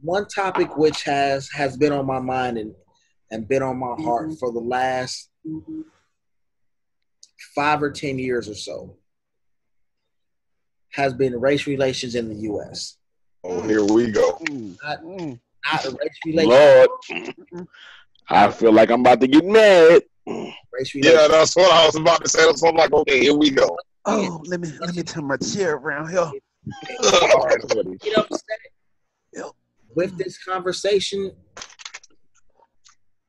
one topic which has been on my mind and been on my heart for the last 5 or 10 years or so has been race relations in the U.S. Oh, here we go. Not race relations. Lord, I feel like I'm about to get mad. Race relations. Yeah, that's what I was about to say. So I'm like, okay, here we go. Oh, let me turn my chair around here. All right, buddy. Get upset with this conversation,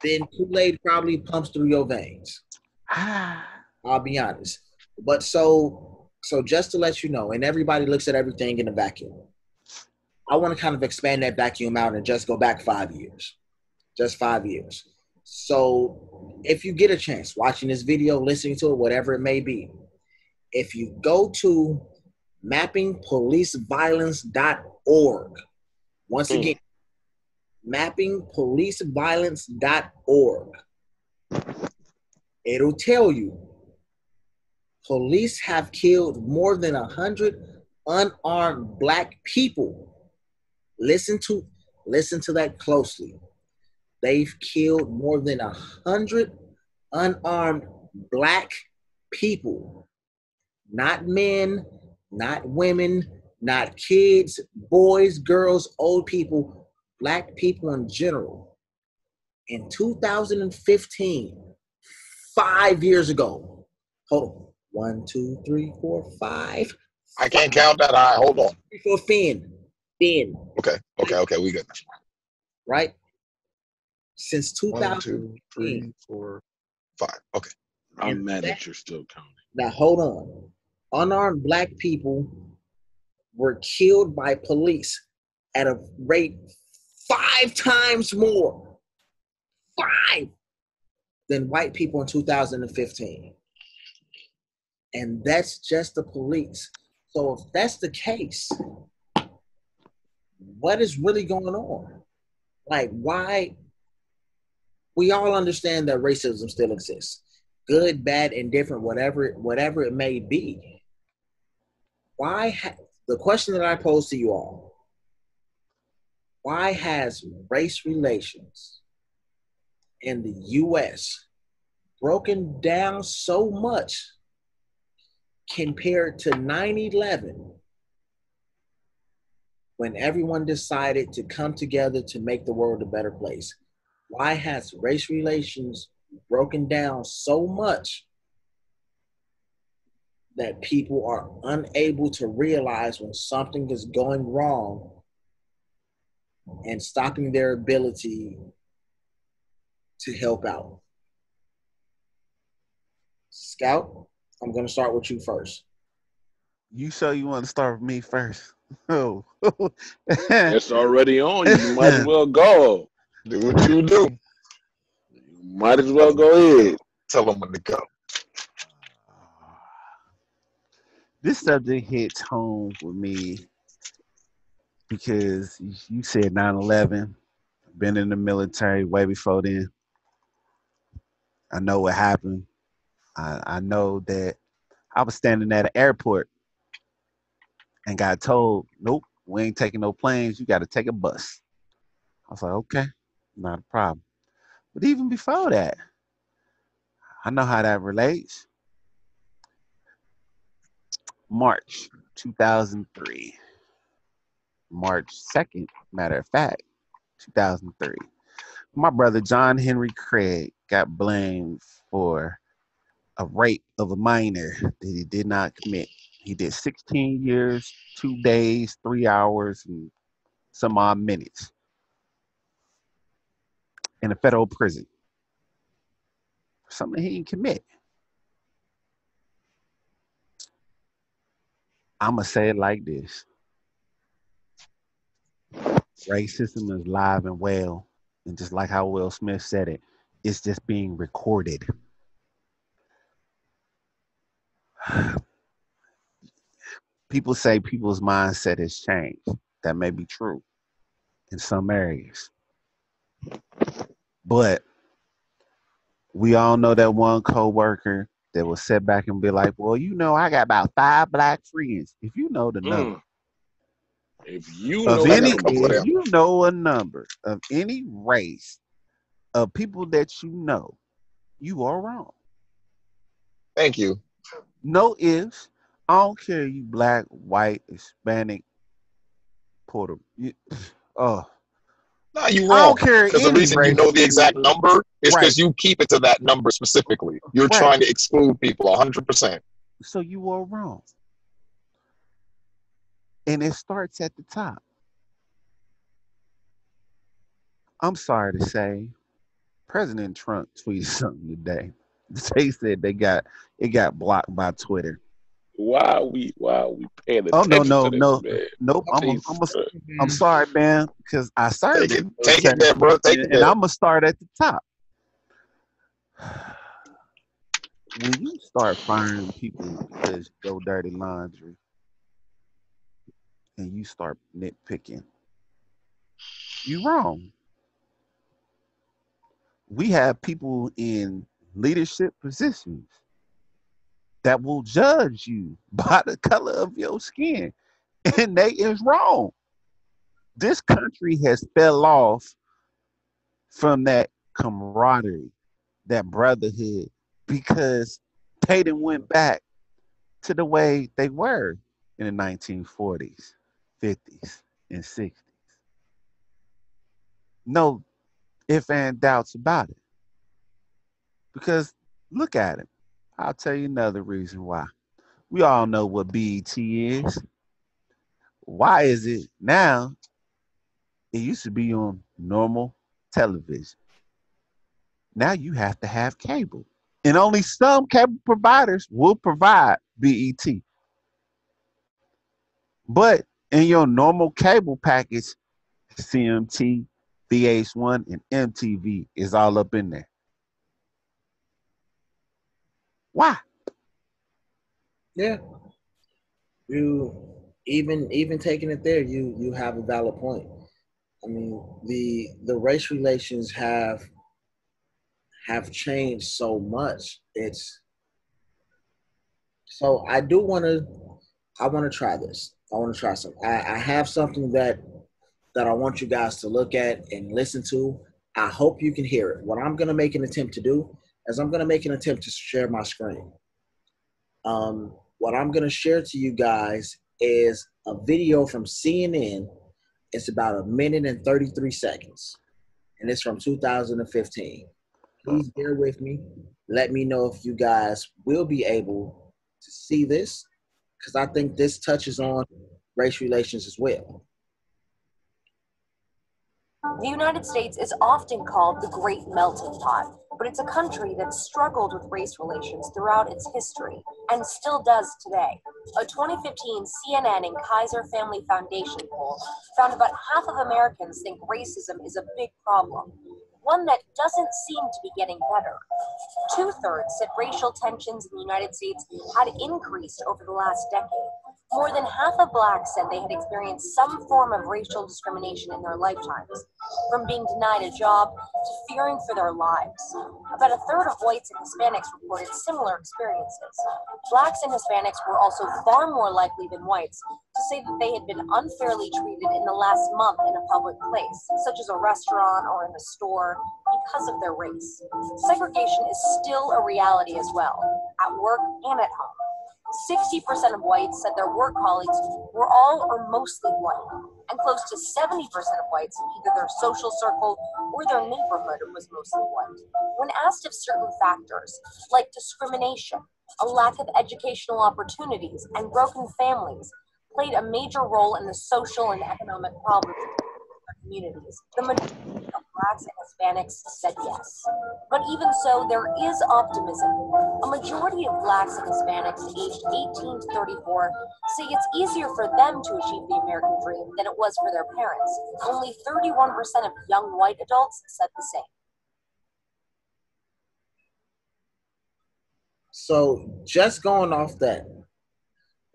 then Kool-Aid probably pumps through your veins. I'll be honest. But so just to let you know, and everybody looks at everything in a vacuum. I want to kind of expand that vacuum out and just go back 5 years. Just 5 years. So if you get a chance watching this video, listening to it, whatever it may be, if you go to mappingpoliceviolence.org, once again, mappingpoliceviolence.org, it'll tell you police have killed more than 100 unarmed black people. Listen to that closely. They've killed more than 100 unarmed black people. Not men, not women, not kids, boys, girls, old people, black people in general. In 2015, 5 years ago, hold on. 1, 2, 3, 4, 5. I can't count that high. Hold on. For Finn. Okay, we good. Right? Since 2000. 1, 2, 3, 4, 5. Okay. I'm mad that you're still counting. Now, hold on. Unarmed black people were killed by police at a rate 5 times more. 5 than white people in 2015. And that's just the police. So if that's the case, what is really going on? Like, why? We all understand that racism still exists. Good, bad, indifferent, whatever it may be. The question that I pose to you all, why has race relations in the U.S. broken down so much compared to 9/11 when everyone decided to come together to make the world a better place? Why has race relations broken down so much that people are unable to realize when something is going wrong and stopping their ability to help out? Scout, I'm going to start with you first. You sure you want to start with me first? Oh. It's already on. You might as well go. Do what you do. You might as well go ahead. Tell them when to go. This subject hits home with me because you said 9/11. Been in the military way before then. I know what happened. I know that I was standing at an airport and got told, nope, we ain't taking no planes. You got to take a bus. I was like, okay, not a problem. But even before that, I know how that relates. March 2003. March 2nd, matter of fact, 2003. My brother John Henry Craig got blamed for a rape of a minor that he did not commit. He did 16 years, 2 days, 3 hours, and some odd minutes in a federal prison. Something he didn't commit. I'm going to say it like this. Racism is live and well. And just like how Will Smith said it, it's just being recorded. People say people's mindset has changed. That may be true in some areas. But we all know that one coworker that will sit back and be like, well, you know, I got about 5 black friends. If you know the number, If you Of know I got any, a couple of somebody, if them. you know a number of any race of people that you know, you are wrong. Thank you. No ifs. I don't care you black, white, Hispanic, Puerto. Oh, No, you're I don't wrong. care Because the any reason you race know the you exact number is right, because you keep it to that number specifically. You're right. trying to exclude people 100%. So you are wrong. And it starts at the top. I'm sorry to say, President Trump tweeted something today. They said it got blocked by Twitter. why are we paying Oh no, attention to no, this, no, man? nope. Jesus Christ. I'm sorry, man, because I served Take in it. the Take it military, there, bro. Take it and there. I'm gonna start at the top. When you start firing people because you go dirty laundry and you start nitpicking, you're wrong. We have people in leadership positions that will judge you by the color of your skin, and they is wrong. This country has fell off from that camaraderie, that brotherhood, because they done went back to the way they were in the 1940s, 50s, and 60s. No if and doubts about it. Because look at it. I'll tell you another reason why. We all know what BET is. Why is it now? It used to be on normal television. Now you have to have cable. And only some cable providers will provide BET. But in your normal cable package, CMT, VH1, and MTV is all up in there. Why? Yeah, you even taking it there, you have a valid point. I mean, the race relations have changed so much. It's so I want to try this. I want to try something. I have something that I want you guys to look at and listen to. I hope you can hear it. What I'm going to make an attempt to do is I'm going to make an attempt to share my screen. What I'm going to share to you guys is a video from CNN. It's about a minute and 33 seconds, and it's from 2015. Please bear with me. Let me know if you guys will be able to see this, because I think this touches on race relations as well. The United States is often called the Great Melting Pot, but it's a country that struggled with race relations throughout its history and still does today. A 2015 CNN and Kaiser Family Foundation poll found about half of Americans think racism is a big problem, one that doesn't seem to be getting better. 2/3 said racial tensions in the United States had increased over the last decade. More than half of blacks said they had experienced some form of racial discrimination in their lifetimes, from being denied a job to fearing for their lives. About a third of whites and Hispanics reported similar experiences. Blacks and Hispanics were also far more likely than whites to say that they had been unfairly treated in the last month in a public place, such as a restaurant or in a store, because of their race. Segregation is still a reality as well, at work and at home. 60% of whites said their work colleagues were all or mostly white, and close to 70% of whites, either their social circle or their neighborhood, was mostly white. When asked if certain factors, like discrimination, a lack of educational opportunities, and broken families, played a major role in the social and economic problems of their communities, the majority of blacks and Hispanics said yes. But even so, there is optimism. A majority of blacks and Hispanics aged 18 to 34 say it's easier for them to achieve the American dream than it was for their parents. Only 31% of young white adults said the same. So just going off that,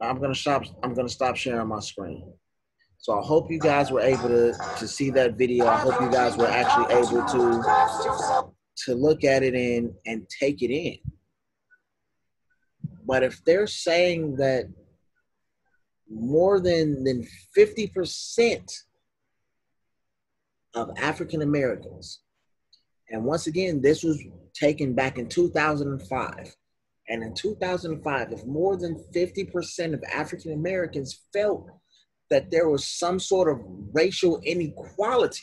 I'm gonna stop sharing my screen. So I hope you guys were able to see that video. I hope you guys were actually able to look at it and take it in. But if they're saying that more than 50% of African Americans, and once again, this was taken back in 2005. And in 2005, if more than 50% of African Americans felt that there was some sort of racial inequality,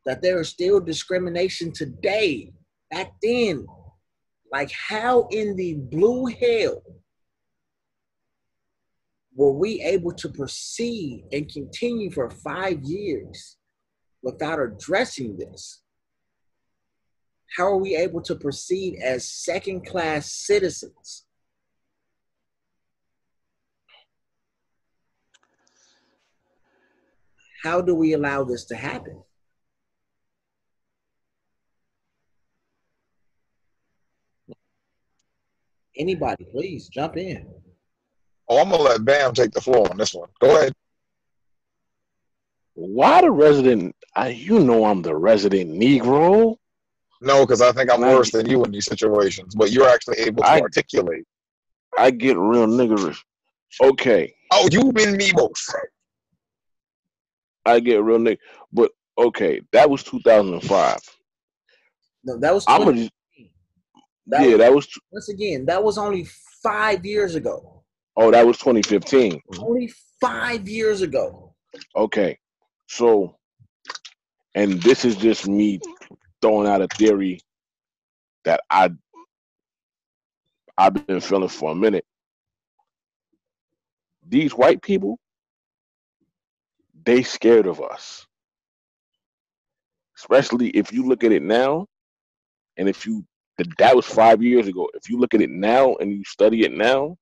that there is still discrimination today, back then, like how in the blue hell were we able to proceed and continue for 5 years without addressing this? How are we able to proceed as second-class citizens? How do we allow this to happen? Anybody, please jump in. Oh, I'm gonna let Bam take the floor on this one. Go ahead. Why the resident? You know I'm the resident Negro. No, because I think I'm worse than you in these situations, but you're actually able to articulate. I get real niggerish. Okay. Oh, you and me both. I get real nigger. But okay, that was 2005. No, that was 2015. That was once again, that was only 5 years ago. Oh, that was 2015. Only 5 years ago. Okay. So, and this is just me throwing out a theory that I've been feeling for a minute. These white people, they scared of us. Especially if you look at it now, and that was 5 years ago. If you look at it now and you study it now,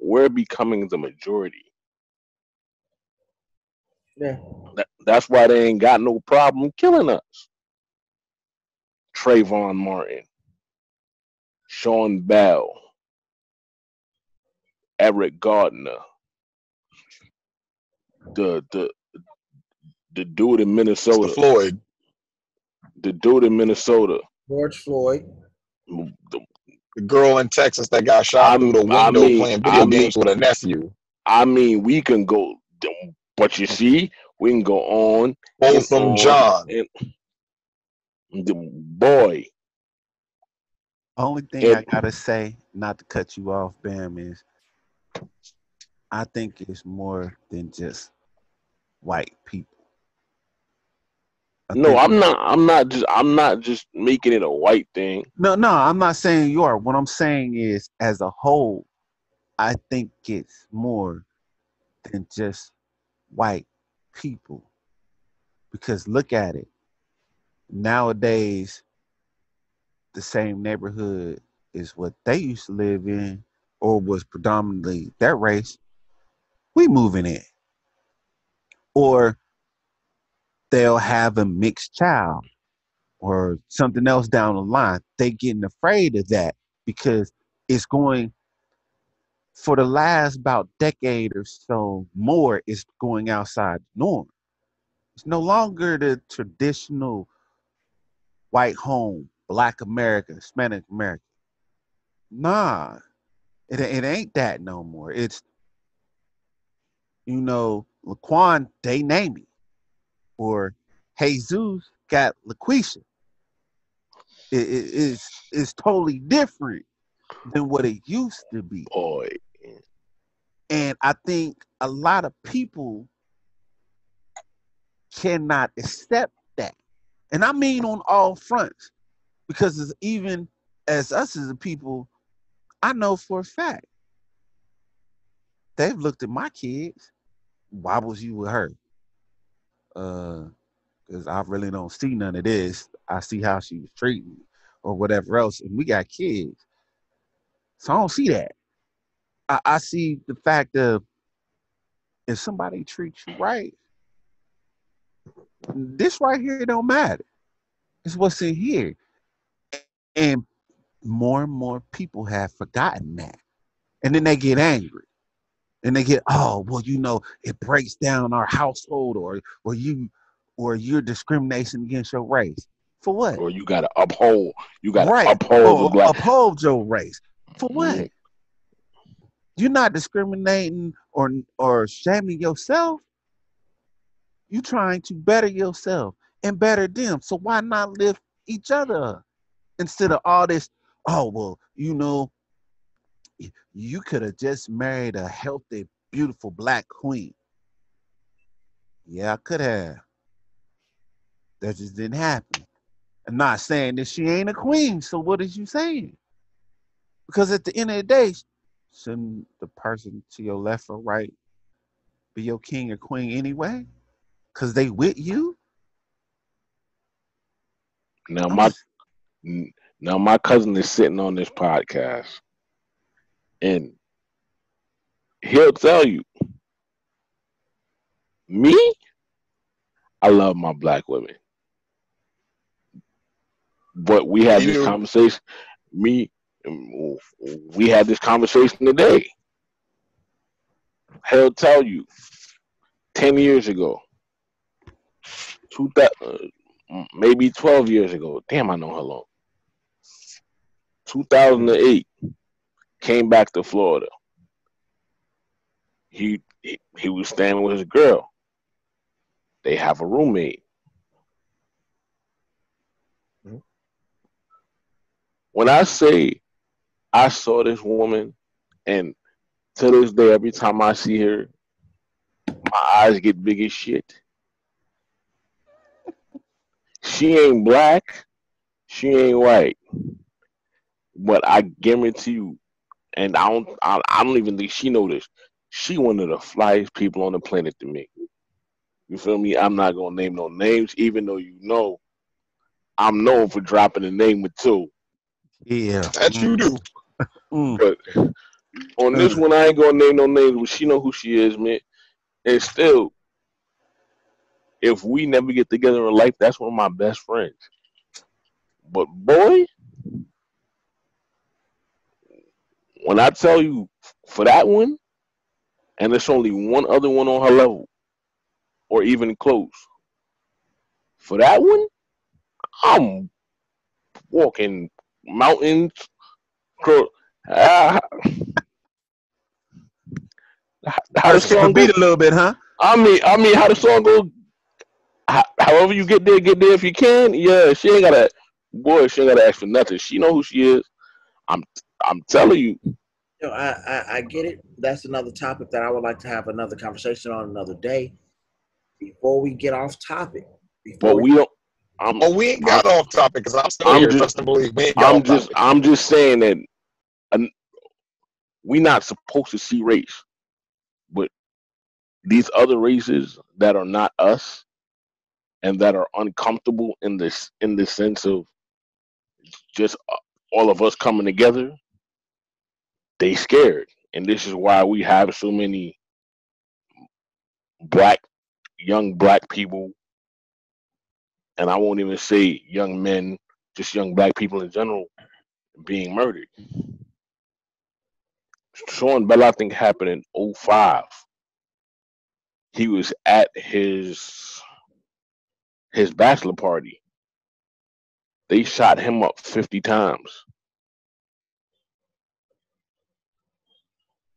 we're becoming the majority. Yeah. That's why they ain't got no problem killing us. Trayvon Martin, Sean Bell, Eric Gardner, the dude in Minnesota, Floyd, the dude in Minnesota, George Floyd, the girl in Texas that got shot through the window playing video games with a nephew. I mean, we can go, but you see, we can go on. Folsom John. The boy. Only thing I gotta say, not to cut you off, Bam, is I think it's more than just white people. I'm not just making it a white thing. No, I'm not saying you are. What I'm saying is, as a whole, I think it's more than just white people. Because look at it. Nowadays, the same neighborhood is what they used to live in, or was predominantly their race. We moving in. Or they'll have a mixed child or something else down the line. They getting afraid of that because it's going, for the last about decade or so more, it's going outside the norm. It's no longer the traditional white home, Black America, Hispanic America. Nah, it ain't that no more. It's, Laquan, they name me. Or Jesus got LaQuisha. It's totally different than what it used to be. Boy. And I think a lot of people cannot accept that. And I mean on all fronts. Because it's even as us as a people, I know for a fact, they've looked at my kids. Why was you with her? Because I really don't see none of this. I see how she was treating me or whatever else. And we got kids. So I don't see that. I see the fact of, if somebody treats you right, this right here don't matter. It's what's in here. And more people have forgotten that. And then they get angry. And they get, oh, well, it breaks down our household, or you're discrimination against your race. For what? Or you gotta uphold. Uphold your race. For what? You're not discriminating or shaming yourself. You trying to better yourself and better them. So why not lift each other up instead of all this? Oh well, you could have just married a healthy, beautiful black queen. Yeah, I could have. That just didn't happen. I'm not saying that she ain't a queen. So what is you saying? Because at the end of the day, shouldn't the person to your left or right be your king or queen anyway? Because they with you? Now my cousin is sitting on this podcast, and he'll tell you, me, I love my black women. But we had this conversation. We had this conversation today. He'll tell you, 10 years ago, maybe 12 years ago. Damn, I know how long. 2008, came back to Florida. He was staying with his girl. They have a roommate. When I say I saw this woman, and to this day, every time I see her, my eyes get big as shit. She ain't black, she ain't white, but I guarantee you, and I don't even think she know this. She one of the flyest people on the planet to me. You feel me? I'm not gonna name no names, even though I'm known for dropping a name or two. Yeah, that you do. But on this one, I ain't gonna name no names, but she know who she is, man. And still, if we never get together in life, that's one of my best friends. But boy, when I tell you for that one, and there's only one other one on her level, or even close. For that one, I'm walking mountains. How the song beat a little bit, huh? I mean, how the song go? However you get there if you can. Yeah, she ain't gotta ask for nothing. She know who she is. I'm telling you. I get it. That's another topic that I would like to have another conversation on another day. Before we get off topic, we ain't got off topic because I'm still here. Trust and believe. We ain't got off topic. I'm just saying that we're not supposed to see race, but these other races that are not us and that are uncomfortable in the sense of just all of us coming together, they scared. And this is why we have so many young black people, and I won't even say young men, just young black people in general, being murdered. Sean Bell, I think, happened in 2005. He was at his bachelor party. They shot him up 50 times.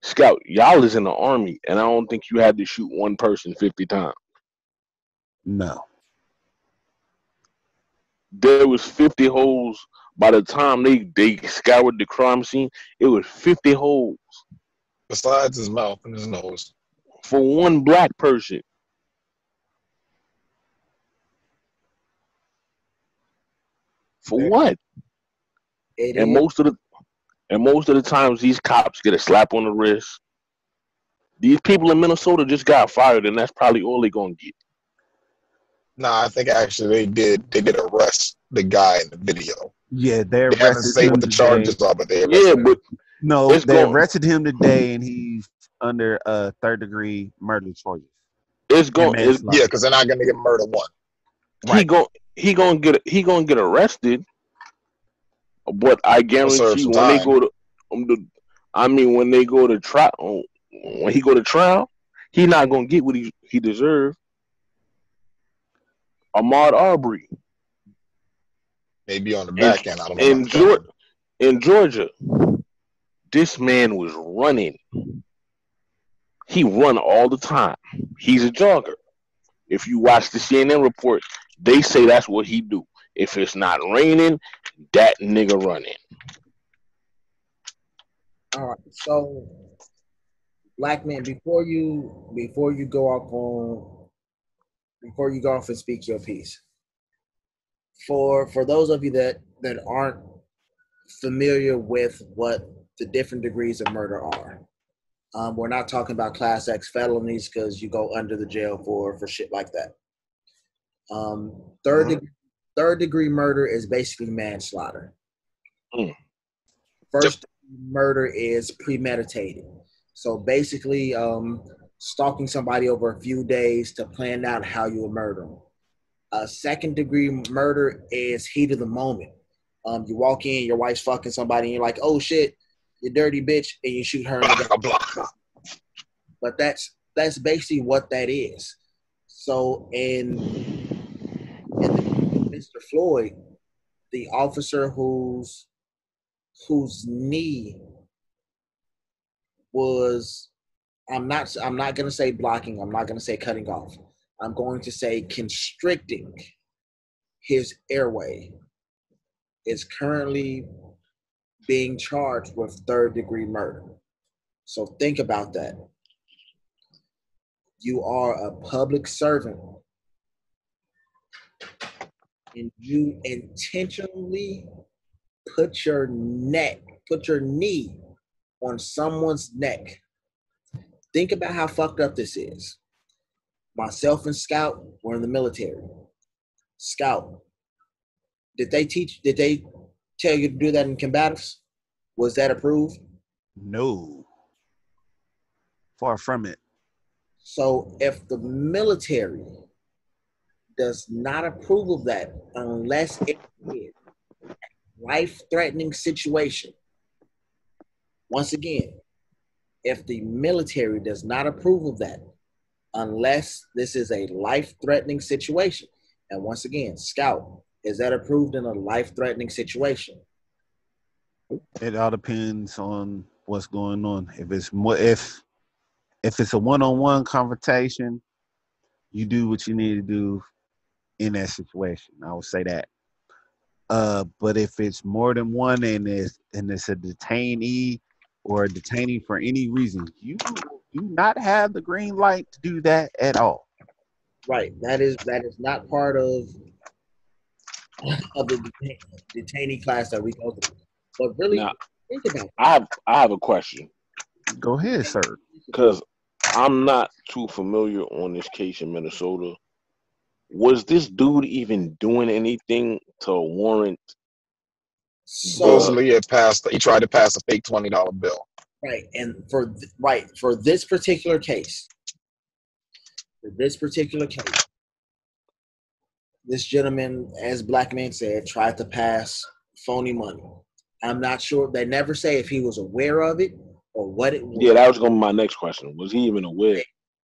Scout, y'all is in the army, and I don't think you had to shoot one person 50 times. No. There was 50 holes. By the time they scoured the crime scene, it was 50 holes. Besides his mouth and his nose. For one black person. For what? And most of the times these cops get a slap on the wrist. These people in Minnesota just got fired, and that's probably all they're gonna get. Nah, I think actually they did arrest the guy in the video. Yeah, they arrested him. Say what the charges are, but they arrested him. No, they arrested him today, and he's under third-degree murder charges. Yeah, because they're not gonna get murder one. Right. He gonna get arrested. But I guarantee when they go to when they go to trial, when he go to trial, he not gonna get what he deserved. Ahmaud Arbery. Maybe on the back end. I don't know. In Georgia, this man was running. He run all the time. He's a jogger. If you watch the CNN report, they say that's what he do. If it's not raining, that nigga running. All right. So, black man, before you go off and speak your piece, for those of you that aren't familiar with what the different degrees of murder are, we're not talking about class X felonies because you go under the jail for shit like that. Third degree murder is basically manslaughter. First degree murder is premeditated. So basically, stalking somebody over a few days to plan out how you will murder them. Second degree murder is heat of the moment. You walk in, your wife's fucking somebody, and you're like, "Oh shit, you dirty bitch," and you shoot her in the gut. But that's basically what that is. So in Mr. Floyd, the officer whose knee was, I'm not going to say blocking, I'm not going to say cutting off, I'm going to say constricting his airway, is currently being charged with third degree murder. So think about that. You are a public servant and you intentionally put your knee on someone's neck. Think about how fucked up this is. Myself and Scout were in the military. Scout, did they tell you to do that in combatives? Was that approved? No. Far from it. So if the military does not approve of that unless it is a life-threatening situation, once again, if the military does not approve of that unless this is a life-threatening situation, and once again, Scout, is that approved in a life-threatening situation? It all depends on what's going on. If it's more, if it's a one-on-one confrontation, you do what you need to do in that situation. I would say that. But if it's more than one and it's a detainee or a detainee for any reason, you do not have the green light to do that at all. Right. That is not part of the detainee class that we go through. But really, now, think about it. I have a question. Go ahead, sir. Because I'm not too familiar on this case in Minnesota. Was this dude even doing anything to warrant? Supposedly, he tried to pass a fake $20 bill. Right, and for this particular case, this gentleman, as Black Man said, tried to pass phony money. I'm not sure. They never say if he was aware of it or what it was. Yeah, that was going to be my next question. Was he even aware?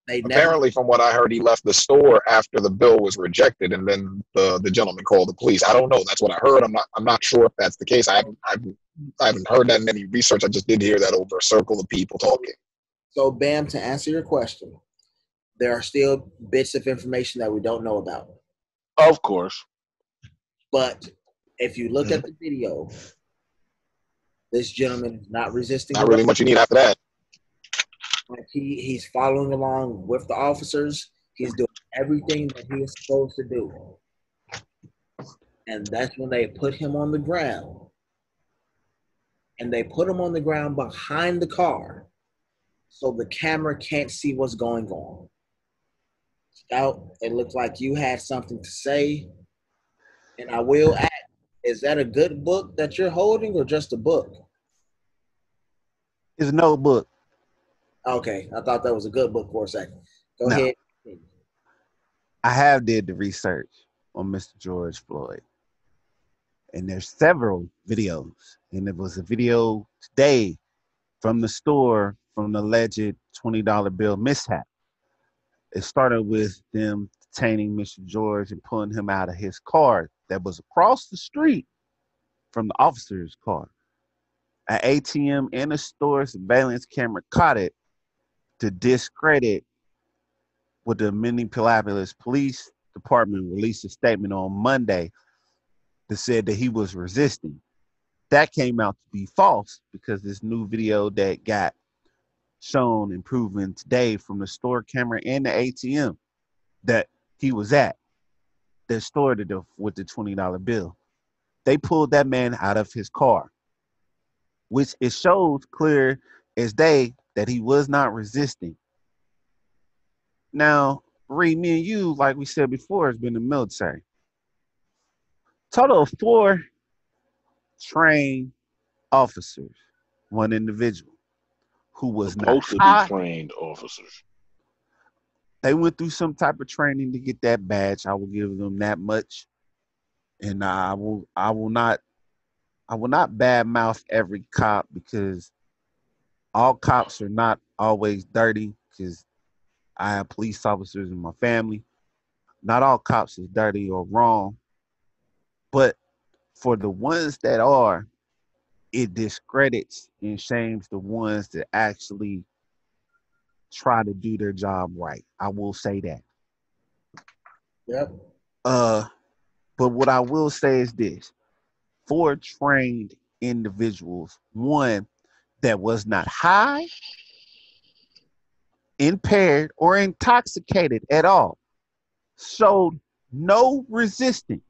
Apparently, from what I heard, he left the store after the bill was rejected, and then the gentleman called the police. I don't know. That's what I heard. I'm not sure if that's the case. I haven't heard that in any research. I just did hear that over a circle of people talking. So, Bam, to answer your question, there are still bits of information that we don't know about. Of course. But if you look at the video, this gentleman is not resisting. Not really much you need after that. Like he's following along with the officers. He's doing everything that he is supposed to do. And that's when they put him on the ground. And they put him on the ground behind the car so the camera can't see what's going on. Scout, it looks like you had something to say. And I will ask, is that a good book that you're holding or just a book? It's a notebook. Okay, I thought that was a good book for a second. Go ahead. I have did the research on Mr. George Floyd. And there's several videos. And it was a video today from the store from the alleged $20 bill mishap. It started with them detaining Mr. George and pulling him out of his car that was across the street from the officer's car. An ATM in a store surveillance camera caught it. to discredit what the Minneapolis Police Department released a statement on Monday that said that he was resisting. That came out to be false because this new video that got shown and proven today from the store camera and the ATM that he was at that stored it with the $20 bill. They pulled that man out of his car, which it shows clear as day that he was not resisting. Now, Reed, me and you, like we said before, has been in the military. Total of 4 trained officers, 1 individual who was supposed not high. To be trained officers. They went through some type of training to get that badge. I will give them that much, and I will not badmouth every cop because all cops are not always dirty. Because I have police officers in my family. Not all cops is dirty or wrong, but for the ones that are, it discredits and shames the ones that actually try to do their job right. I will say that. Yep. But what I will say is this: 4 trained individuals, 1 that was not high, impaired, or intoxicated at all, showed no resistance.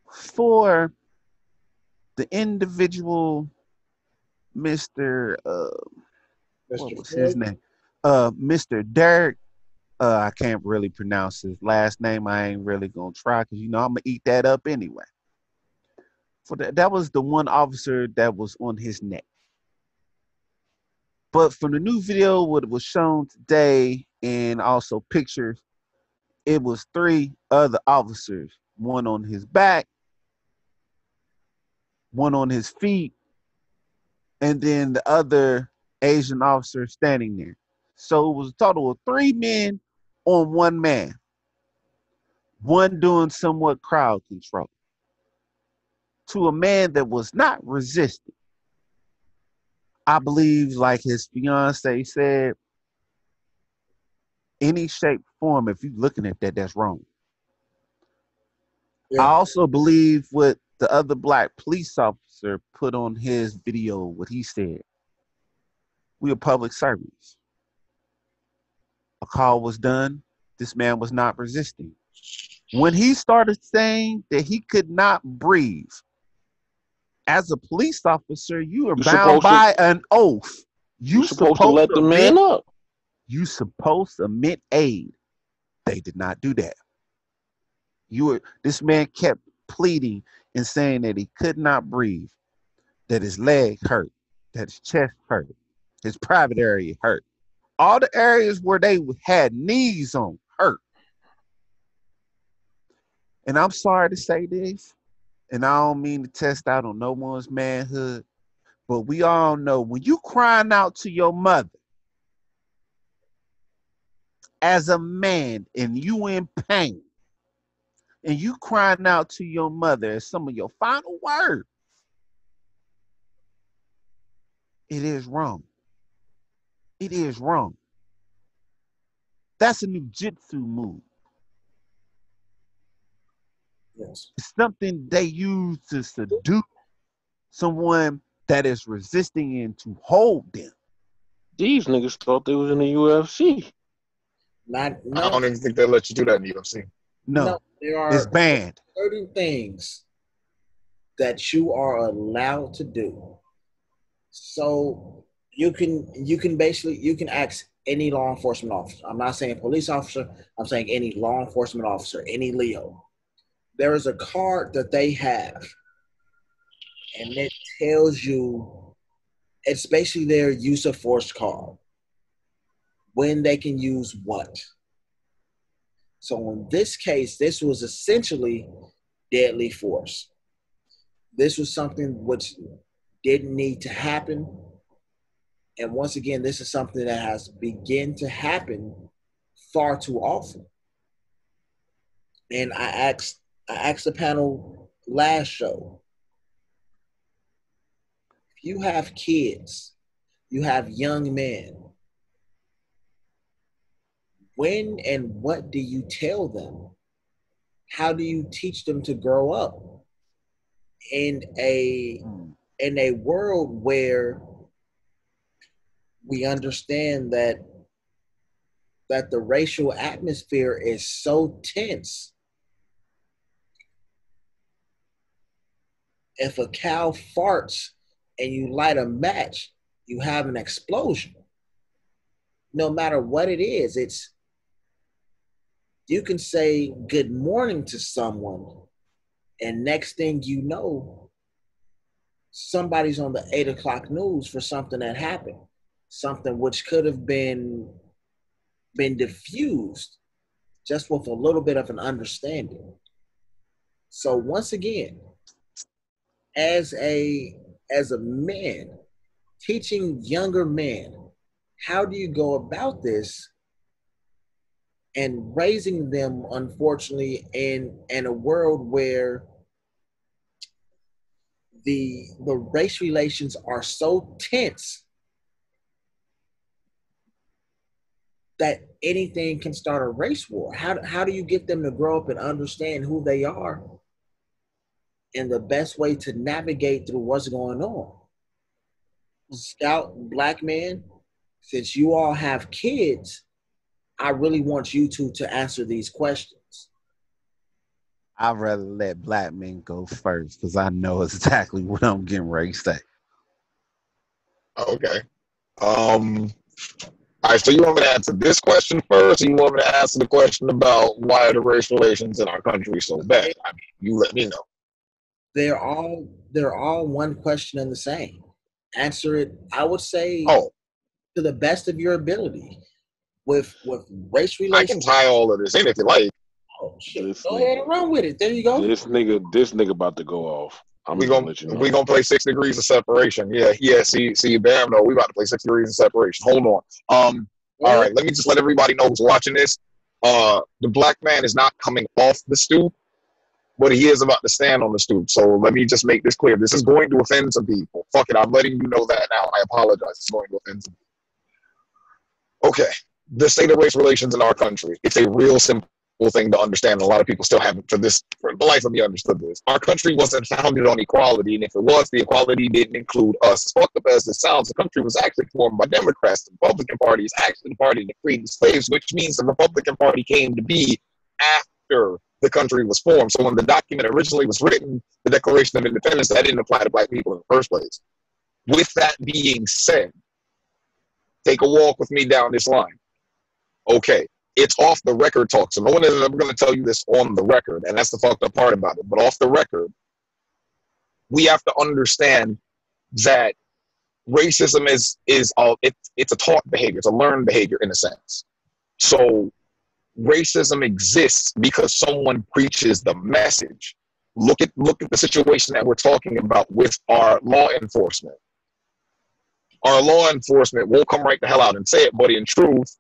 For the individual, Mr. What was his name? Mr. Derek. I can't really pronounce his last name. I ain't really gonna try because I'm gonna eat that up anyway. For that was the one officer that was on his neck. But from the new video, what was shown today, and also pictures, it was 3 other officers. 1 on his back, 1 on his feet, and then the other Asian officer standing there. So it was a total of 3 men on 1 man. 1 doing somewhat crowd control to a man that was not resisting. I believe, like his fiance said, any shape, form, if you're looking at that, that's wrong. Yeah. I also believe what the other black police officer put on his video, what he said. We are public servants. A call was done. This man was not resisting. When he started saying that he could not breathe, as a police officer, you are bound by an oath. You're supposed to let the man up. You supposed to admit aid. They did not do that. This man kept pleading and saying that he could not breathe, that his leg hurt, that his chest hurt, his private area hurt. All the areas where they had knees on hurt. And I'm sorry to say this, and I don't mean to test out on no one's manhood, but we all know when you crying out to your mother as a man and you in pain, and you crying out to your mother as some of your final words, it is wrong. It is wrong. That's a ninjutsu move. Yes. It's something they use to subdue someone that is resisting and to hold them. These niggas thought they was in the UFC. I don't even think they let you do that in the UFC. No, it's banned. Certain things that you are allowed to do. So you can ask any law enforcement officer. I'm not saying police officer. I'm saying any law enforcement officer, any Leo. There is a card that they have, and it tells you, it's basically their use of force card, when they can use what. So in this case, this was essentially deadly force. This was something which didn't need to happen. And once again, this is something that has begun to happen far too often. And I asked the panel last show, if you have kids, you have young men. When and what do you tell them? How do you teach them to grow up in a world where we understand that the racial atmosphere is so tense? If a cow farts and you light a match, you have an explosion. No matter what it is, you can say good morning to someone, and next thing you know, somebody's on the 8 o'clock news for something that happened, something which could have been diffused just with a little bit of an understanding. So once again, as a man, teaching younger men, how do you go about this and raising them, unfortunately, in a world where the race relations are so tense that anything can start a race war? How do you get them to grow up and understand who they are and the best way to navigate through what's going on? Scout, black man, since you all have kids, I really want you two to answer these questions. I'd rather let black men go first because I know exactly what I'm getting ready to say. Okay. All right, so you want me to answer this question first, or you want me to answer the question about why are the race relations in our country so bad? I mean, you let me know. They're all one question and the same. Answer it, I would say, to the best of your ability. With race relations, I can tie all of this in if you like. Oh shit! Go ahead and run with it. There you go. This nigga about to go off. We gonna play 6 degrees of separation. Yeah. See, bam, no, we about to play 6 degrees of separation. Hold on. All right. Let me just let everybody know who's watching this. The black man is not coming off the stoop, but he is about to stand on the stoop. So let me just make this clear. This is going to offend some people. Fuck it, I'm letting you know that now. I apologize. It's going to offend some people. Okay. The state of race relations in our country. It's a real simple thing to understand. A lot of people still haven't, for the life of me, understood this. Our country wasn't founded on equality, and if it was, the equality didn't include us. As fucked up as it sounds, the country was actually formed by Democrats. The Republican Party is actually the party that freed the slaves, which means the Republican Party came to be after the country was formed. So when the document originally was written, the Declaration of Independence, that didn't apply to black people in the first place. With that being said, take a walk with me down this line. Okay, it's off the record talk. So no one is ever going to tell you this on the record, and that's the fucked up part about it. But off the record, we have to understand that racism is it's a taught behavior, it's a learned behavior in a sense. So racism exists because someone preaches the message. Look at the situation that we're talking about with our law enforcement. Our law enforcement won't come right the hell out and say it, but in truth,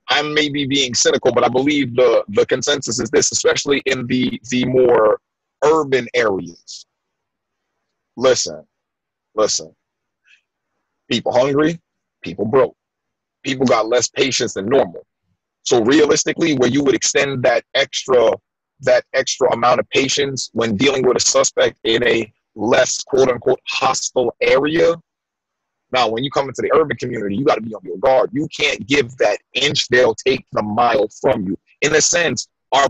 I may be being cynical, but I believe the consensus is this, especially in the more urban areas. Listen. People hungry, people broke. People got less patience than normal. So realistically, where you would extend that extra amount of patience when dealing with a suspect in a less quote unquote hostile area. Now, when you come into the urban community, you got to be on your guard. You can't give that inch, they'll take the mile from you. In a sense, our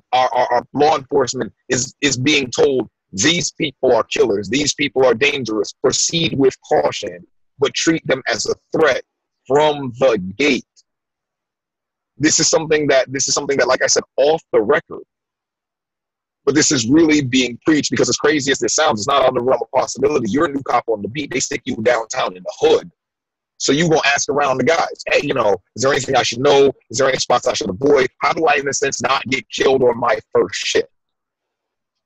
law enforcement is being told these people are killers, these people are dangerous, proceed with caution, but treat them as a threat from the gate. This is something that, like I said, off the record. But this is really being preached because, as crazy as this sounds, it's not out of the realm of possibility. You're a new cop on the beat. They stick you downtown in the hood. So you going to ask around the guys, hey, is there anything I should know? Is there any spots I should avoid? How do I, in a sense, not get killed on my first shift?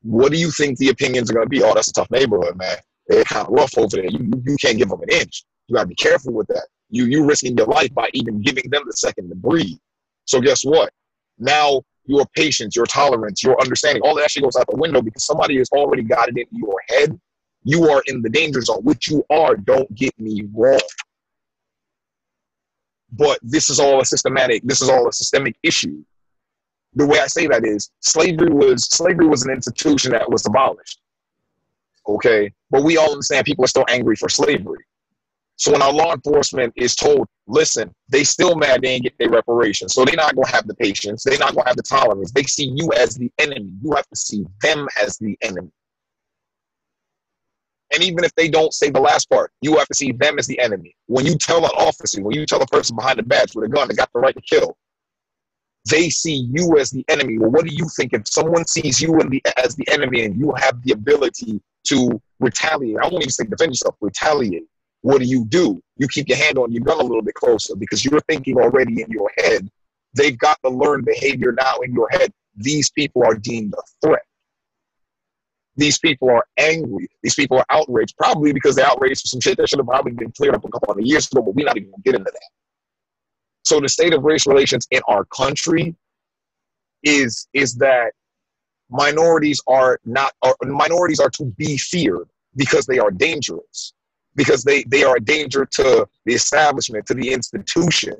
What do you think the opinions are going to be? Oh, that's a tough neighborhood, man. They're kind of rough over there. You can't give them an inch. You got to be careful with that. You risking your life by even giving them the second to breathe. So guess what? Now your patience, your tolerance, your understanding, all that shit goes out the window because somebody has already got it in your head. You are in the danger zone, which you are, don't get me wrong. but this is all a systemic issue. The way I say that is slavery was an institution that was abolished. Okay, but we all understand people are still angry for slavery. So when our law enforcement is told, listen, they still mad they ain't get their reparations, so they're not going to have the patience, they're not going to have the tolerance. They see you as the enemy. You have to see them as the enemy. And even if they don't say the last part, you have to see them as the enemy. When you tell an officer, when you tell a person behind the badge with a gun that got the right to kill, they see you as the enemy. Well, what do you think if someone sees you as the enemy and you have the ability to retaliate? I won't even say defend yourself, retaliate. What do? You keep your hand on your gun a little bit closer because you're thinking already in your head. They've got the learned behavior now in your head. These people are deemed a threat. These people are angry. These people are outraged, probably because they're outraged for some shit that should have probably been cleared up a couple of years ago, but we're not even going to get into that. So the state of race relations in our country is that minorities are to be feared because they are dangerous. Because they are a danger to the establishment, to the institution.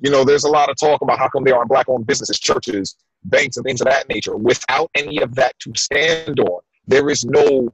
You know, there's a lot of talk about how come there aren't black-owned businesses, churches, banks, and things of that nature. Without any of that to stand on, there is no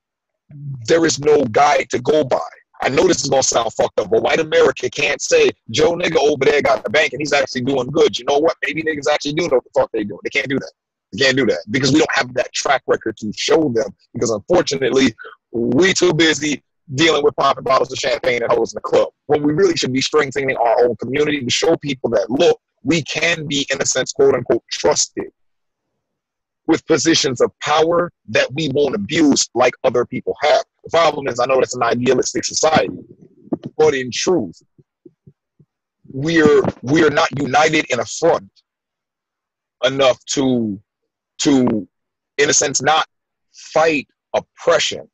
guide to go by. I know this is gonna sound fucked up, but white America can't say Joe nigga over there got a bank and he's actually doing good. You know what? Maybe niggas actually do know what the fuck they doing. They can't do that. They can't do that because we don't have that track record to show them. Because unfortunately, we too busy dealing with popping bottles of champagne and hoes in the club. When we really should be strengthening our own community to show people that, look, we can be, in a sense, quote unquote, trusted with positions of power that we won't abuse like other people have. The problem is, I know that's an idealistic society, but in truth, we're not united in a front enough to, in a sense, not fight oppression.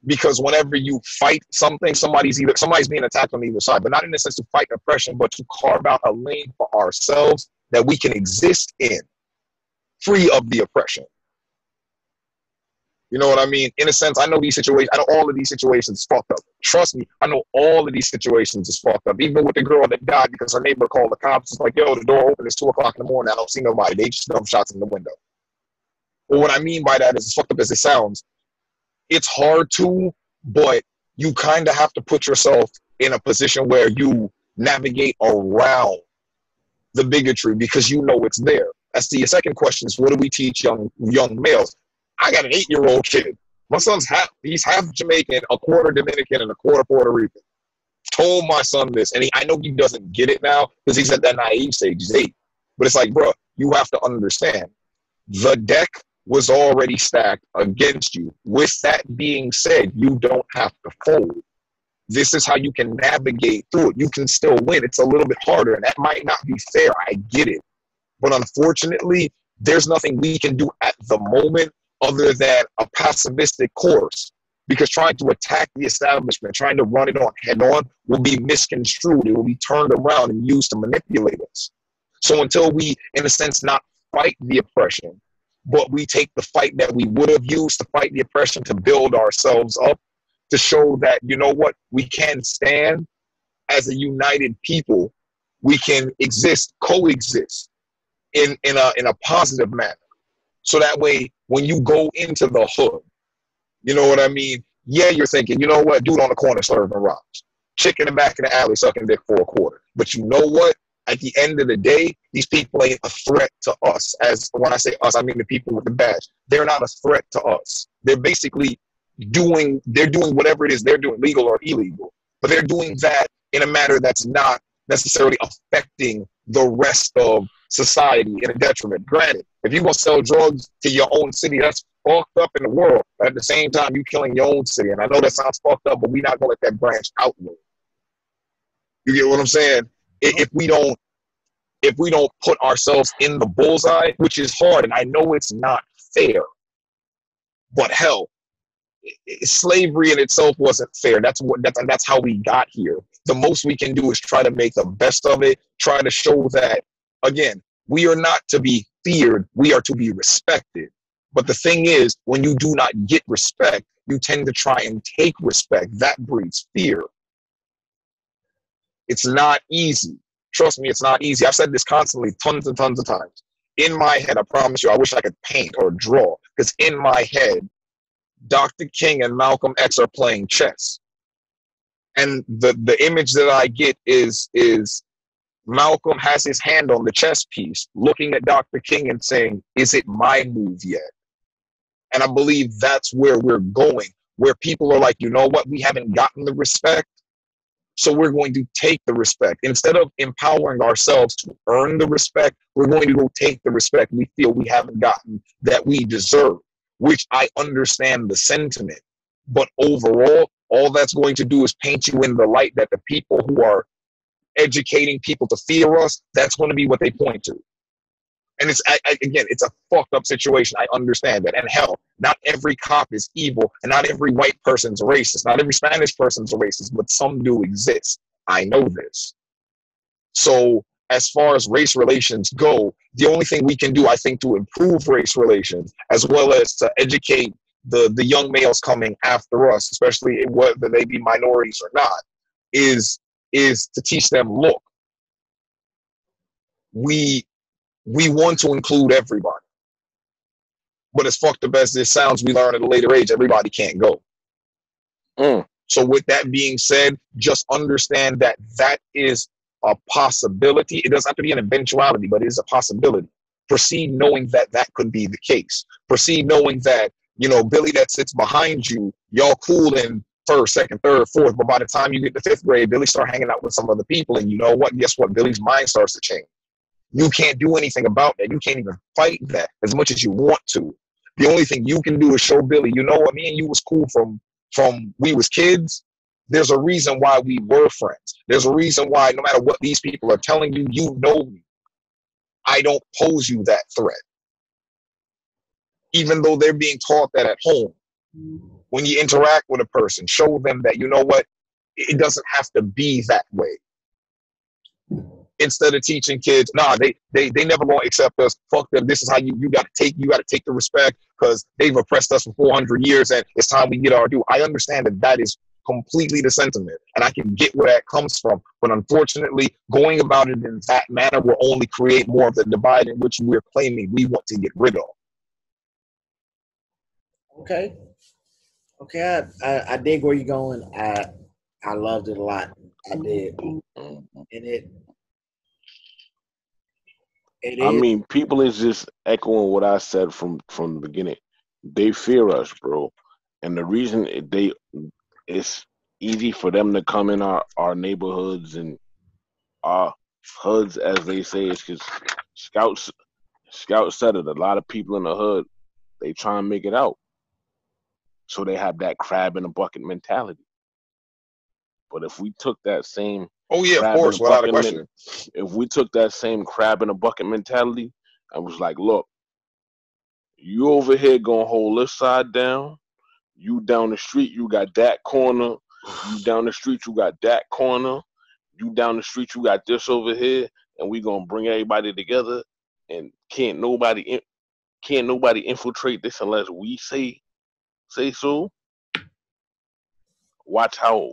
Because whenever you fight something, somebody's being attacked on either side, but not in the sense to fight oppression, but to carve out a lane for ourselves that we can exist in, free of the oppression. You know what I mean? In a sense, I know all of these situations is fucked up. Trust me, I know all of these situations is fucked up. Even with the girl that died because her neighbor called the cops. It's like, yo, the door open, it's 2 o'clock in the morning, I don't see nobody. They just dump shots in the window. But what I mean by that is, as fucked up as it sounds, it's hard to, but you kind of have to put yourself in a position where you navigate around the bigotry because you know it's there. As to your second question is, what do we teach young males? I got an 8-year-old kid. My son's he's half Jamaican, a quarter Dominican, and a quarter Puerto Rican. Told my son this, and I know he doesn't get it now because he's at that naive stage. He's 8. But it's like, bro, you have to understand, the deck was already stacked against you. With that being said, you don't have to fold. This is how you can navigate through it. You can still win. It's a little bit harder, and that might not be fair. I get it. But unfortunately, there's nothing we can do at the moment other than a pacifistic course. Because trying to attack the establishment, trying to run it on head on, will be misconstrued. It will be turned around and used to manipulate us. So until we, in a sense, not fight the oppression, but we take the fight that we would have used to fight the oppression to build ourselves up, to show that, you know what, we can stand as a united people. We can coexist in a positive manner. So that way, when you go into the hood, you know what I mean? Yeah, you're thinking, you know what, dude on the corner serving rocks, chick in the back of the alley sucking dick for a quarter. But you know what? At the end of the day, these people ain't a threat to us. As when I say us, I mean the people with the badge. They're not a threat to us. They're basically doing whatever it is they're doing, legal or illegal. But they're doing that in a manner that's not necessarily affecting the rest of society in a detriment. Granted, if you're going to sell drugs to your own city, that's fucked up in the world. But at the same time, you're killing your own city. And I know that sounds fucked up, but we're not going to let that branch outward. You get what I'm saying? If we don't put ourselves in the bullseye, which is hard, and I know it's not fair, but hell, slavery in itself wasn't fair. That's how we got here. The most we can do is try to make the best of it, try to show that, again, we are not to be feared, we are to be respected. But the thing is, when you do not get respect, you tend to try and take respect. That breeds fear. It's not easy. Trust me, it's not easy. I've said this constantly tons and tons of times. In my head, I promise you, I wish I could paint or draw, because in my head, Dr. King and Malcolm X are playing chess. And the image that I get is Malcolm has his hand on the chess piece, looking at Dr. King and saying, is it my move yet? And I believe that's where we're going, where people are like, you know what, we haven't gotten the respect, so we're going to take the respect. Instead of empowering ourselves to earn the respect, we're going to go take the respect we feel we haven't gotten that we deserve, which I understand the sentiment. But overall, all that's going to do is paint you in the light that the people who are educating people to fear us, that's going to be what they point to. And it's, again, it's a fucked up situation. I understand that. And hell, not every cop is evil, and not every white person's racist. Not every Spanish person's racist, but some do exist. I know this. So as far as race relations go, the only thing we can do, I think, to improve race relations, as well as to educate the young males coming after us, especially whether they be minorities or not, is to teach them, look, we want to include everybody. But as fucked up as this sounds, we learn at a later age, everybody can't go. So with that being said, just understand that that is a possibility. It doesn't have to be an eventuality, but it is a possibility. Proceed knowing that that could be the case. Proceed knowing that, you know, Billy that sits behind you, y'all cool in first, second, third, fourth, but by the time you get to fifth grade, Billy start hanging out with some other people, and you know what? Guess what? Billy's mind starts to change. You can't do anything about that. You can't even fight that as much as you want to. The only thing you can do is show Billy, you know what, me and you was cool from we was kids. There's a reason why we were friends. There's a reason why no matter what these people are telling you, you know me. I don't pose you that threat. Even though they're being taught that at home. When you interact with a person, show them that, you know what, it doesn't have to be that way. Instead of teaching kids, nah, they never gonna accept us. Fuck them. This is how you gotta take the respect, because they've oppressed us for 400 years and it's time we get our due. I understand that is completely the sentiment, and I can get where that comes from. But unfortunately, going about it in that manner will only create more of the divide in which we're claiming we want to get rid of. Okay, I dig where you're going. I loved it a lot. I did, and I mean, people is just echoing what I said from the beginning. They fear us, bro, and the reason it's easy for them to come in our neighborhoods and our hoods, as they say, is because Scout said it. A lot of people in the hood, they try and make it out, so they have that crab in a bucket mentality. But if we took that same of course, without a question. If we took that same crab in a bucket mentality and was like, look, you over here gonna hold this side down, you down the street, you got that corner, you down the street, you got that corner, you down the street, you got this over here, and we gonna bring everybody together, and can't nobody infiltrate this unless we say so. Watch how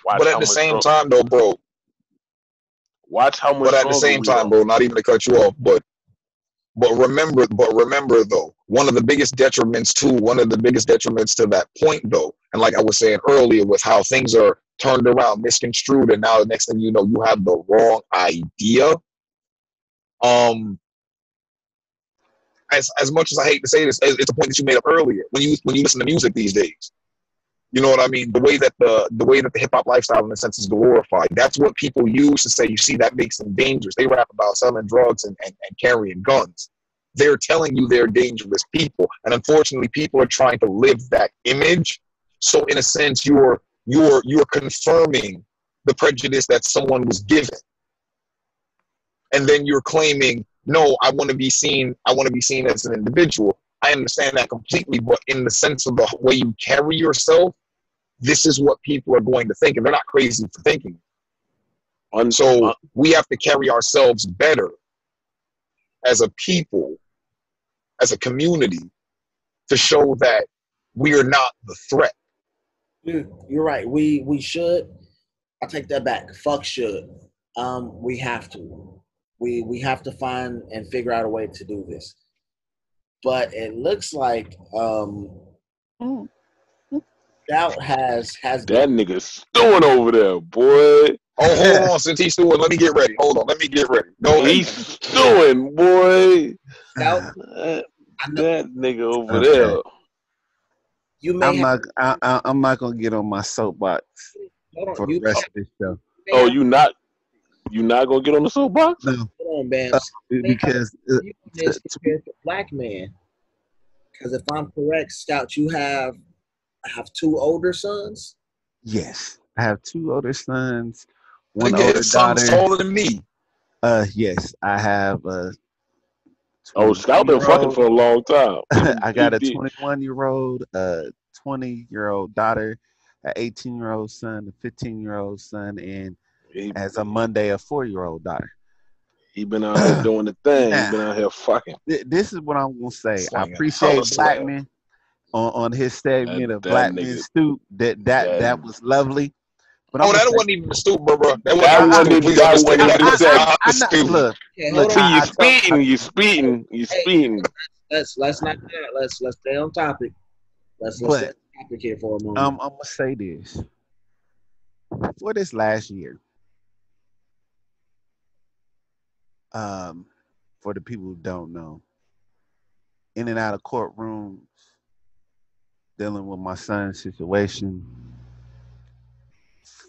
But at the same time, though, bro. Watch how much. But at the same time, bro, not even to cut you off, but remember, though, one of the biggest detriments to that point, though, and like I was saying earlier, with how things are turned around, misconstrued, and now the next thing you know, you have the wrong idea. As much as I hate to say this, it's a point that you made up earlier when you listen to music these days. You know what I mean? The way that the hip hop lifestyle, in a sense, is glorified. That's what people use to say, you see, that makes them dangerous. They rap about selling drugs and carrying guns. They're telling you they're dangerous people. And unfortunately, people are trying to live that image. So in a sense, you're confirming the prejudice that someone was given. And then you're claiming, no, I want to be seen as an individual. I understand that completely, but in the sense of the way you carry yourself, this is what people are going to think, and they're not crazy for thinking. And so we have to carry ourselves better as a people, as a community, to show that we are not the threat. Dude, you're right. We should. I take that back. Fuck should. We have to. We have to find and figure out a way to do this. But it looks like Scout has That nigga stewing over there, boy. Oh, hold on. Since he's stewing, let me get ready. Hold on. Let me get ready. Go ahead. He's stewing, boy. Scout. That nigga over there. You may I'm not gonna get on my soapbox for the rest of this show. Oh, you not gonna get on the soapbox? No. Hold on, man. Because black man. Because if I'm correct, Scout, you have two older sons. Yes, I have two older sons. One Nigga, older his son's daughter. taller than me. Yes, I have Scout been fucking for a long time. I got a 21-year-old, a 20-year-old daughter, an 18-year-old son, a 15-year-old son, and as of Monday, a 4-year-old daughter. He been out here doing the thing. He been out here fucking. This is what I'm gonna say. Slanging. I appreciate Blackman on his segment of Blackman Stoop. That was lovely. But that wasn't even the stoop, bro. That wasn't even the stoop. Look, you speeding. Let's not do that. Let's stay on topic. Let's stay on topic here for a moment. I'm gonna say this. For this last year, for the people who don't know, in and out of courtrooms, dealing with my son's situation,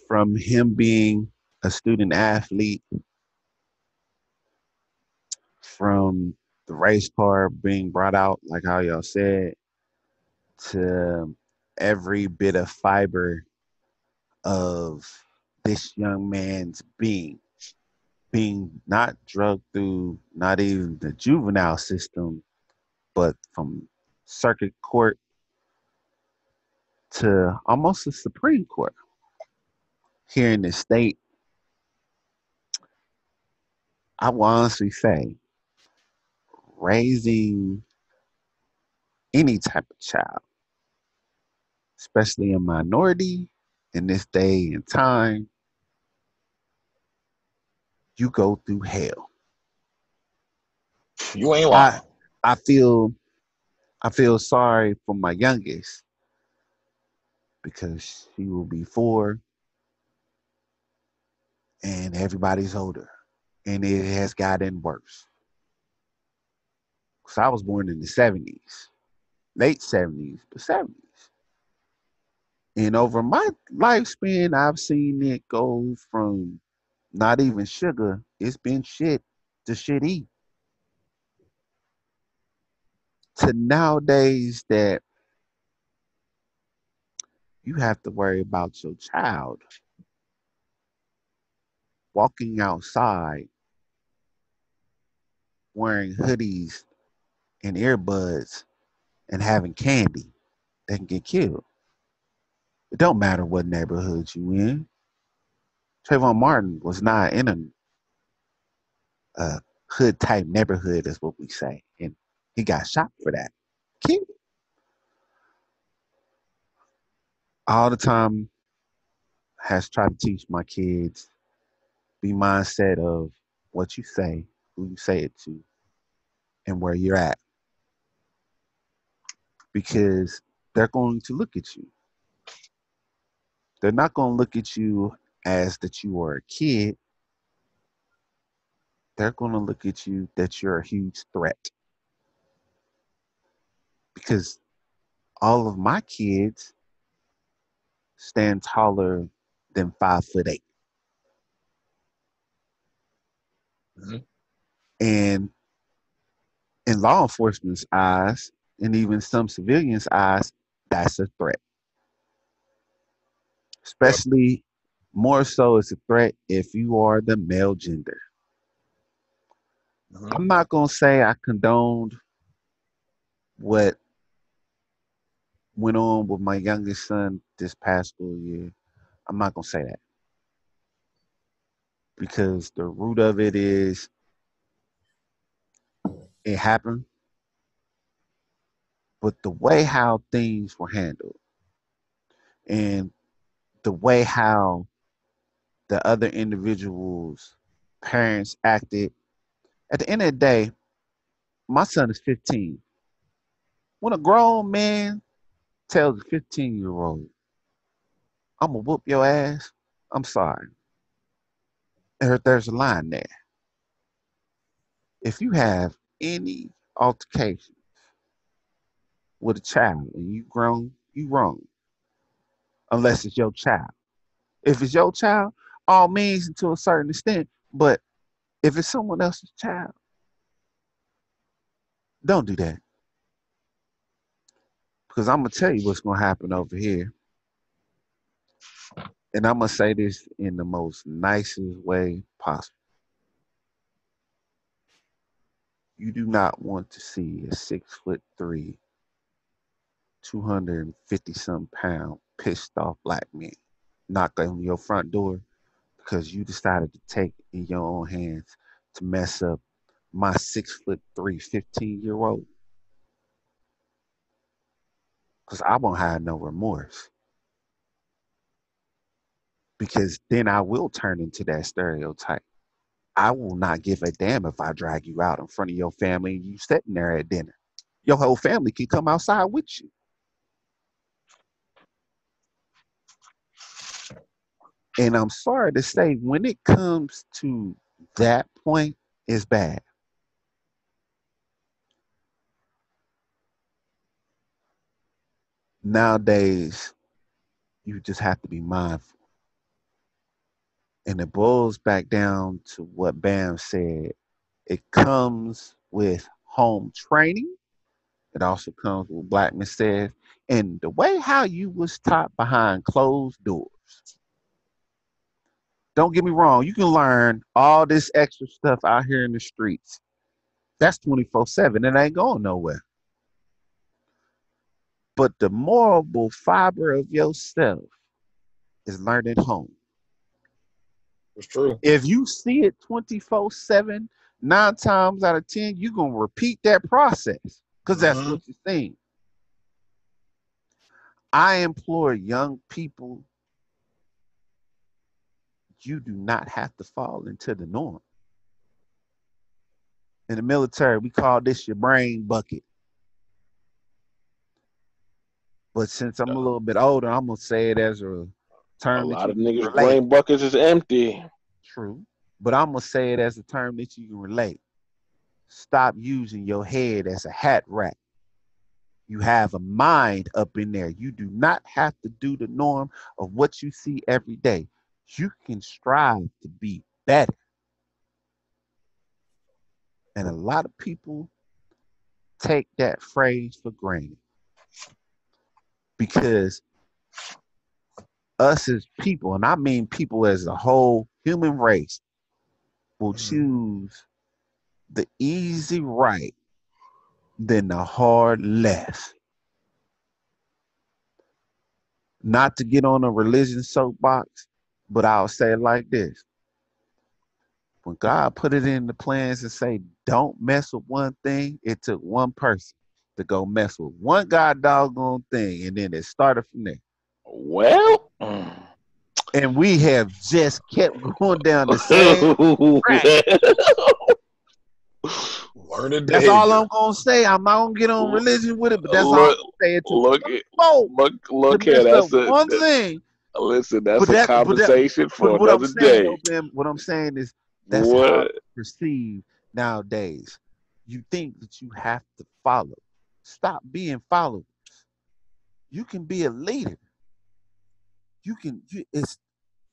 from him being a student athlete, from the race car being brought out, like how y'all said, to every bit of fiber of this young man's being not drugged through not even the juvenile system, but from circuit court to almost the Supreme Court here in the state. I will honestly say, raising any type of child, especially a minority in this day and time, you go through hell. You ain't lying. I feel sorry for my youngest because she will be 4 and everybody's older, and it has gotten worse. Because I was born in the 70s, late 70s, but 70s. And over my lifespan, I've seen it go from not even sugar, it's been shit to shit eat. To nowadays that you have to worry about your child walking outside wearing hoodies and earbuds and having candy that can get killed. It don't matter what neighborhood you in. Trayvon Martin was not in a hood type neighborhood, is what we say, and he got shot for that. Killed. All the time has tried to teach my kids be mindset of what you say, who you say it to, and where you're at. Because they're going to look at you. They're not going to look at you as that you are a kid. They're going to look at you that you're a huge threat. Because all of my kids stand taller than 5'8". Mm-hmm. And in law enforcement's eyes, and even some civilians' eyes, that's a threat. Especially more so it's a threat if you are the male gender. Mm-hmm. I'm not going to say I condoned what went on with my youngest son this past school year. I'm not going to say that. Because the root of it is it happened. But the way how things were handled and the way how the other individual's parents acted. At the end of the day, my son is 15. When a grown man tells a 15-year-old, I'm going to whoop your ass, I'm sorry. There's a line there. If you have any altercation with a child and you grown, you wrong. Unless it's your child. If it's your child, all means to a certain extent. But if it's someone else's child, don't do that. Because I'm going to tell you what's going to happen over here. And I'm going to say this in the most nicest way possible. You do not want to see a 6'3", 250-some pound, pissed off black man knock on your front door because you decided to take in your own hands to mess up my 6'3", 15-year-old. Because I won't have no remorse. Because then I will turn into that stereotype. I will not give a damn if I drag you out in front of your family and you sitting there at dinner. Your whole family can come outside with you. And I'm sorry to say, when it comes to that point, it's bad. Nowadays, you just have to be mindful. And it boils back down to what Bam said. It comes with home training. It also comes with Blackman said, and the way how you was taught behind closed doors. Don't get me wrong. You can learn all this extra stuff out here in the streets. That's 24/7. It ain't going nowhere. But the moral fiber of yourself is learned at home. It's true. If you see it 24/7, 9 times out of 10, you're going to repeat that process because that's what you're seeing. I implore young people, you do not have to fall into the norm. In the military, we call this your brain bucket. But since I'm a little bit older, I'm going to say it as a term. A lot of niggas' brain buckets is empty. True. But I'm going to say it as a term that you can relate. Stop using your head as a hat rack. You have a mind up in there. You do not have to do the norm of what you see every day. You can strive to be better. And a lot of people take that phrase for granted. Because us as people, and I mean people as a whole human race, will choose the easy right than the hard left. Not to get on a religion soapbox, but I'll say it like this. When God put it in the plans and say, don't mess with one thing, it took one person to go mess with one god doggone thing, and then it started from there. Well, and we have just kept going down the same track. Learning that's behavior. all I'm gonna say. I'm not gonna get on religion with it, but that's all I'm gonna say. It look here. That's one thing. Listen, that's a conversation for another day. What I'm saying is that's how it's perceived nowadays. You think that you have to follow. Stop being followers. You can be a leader.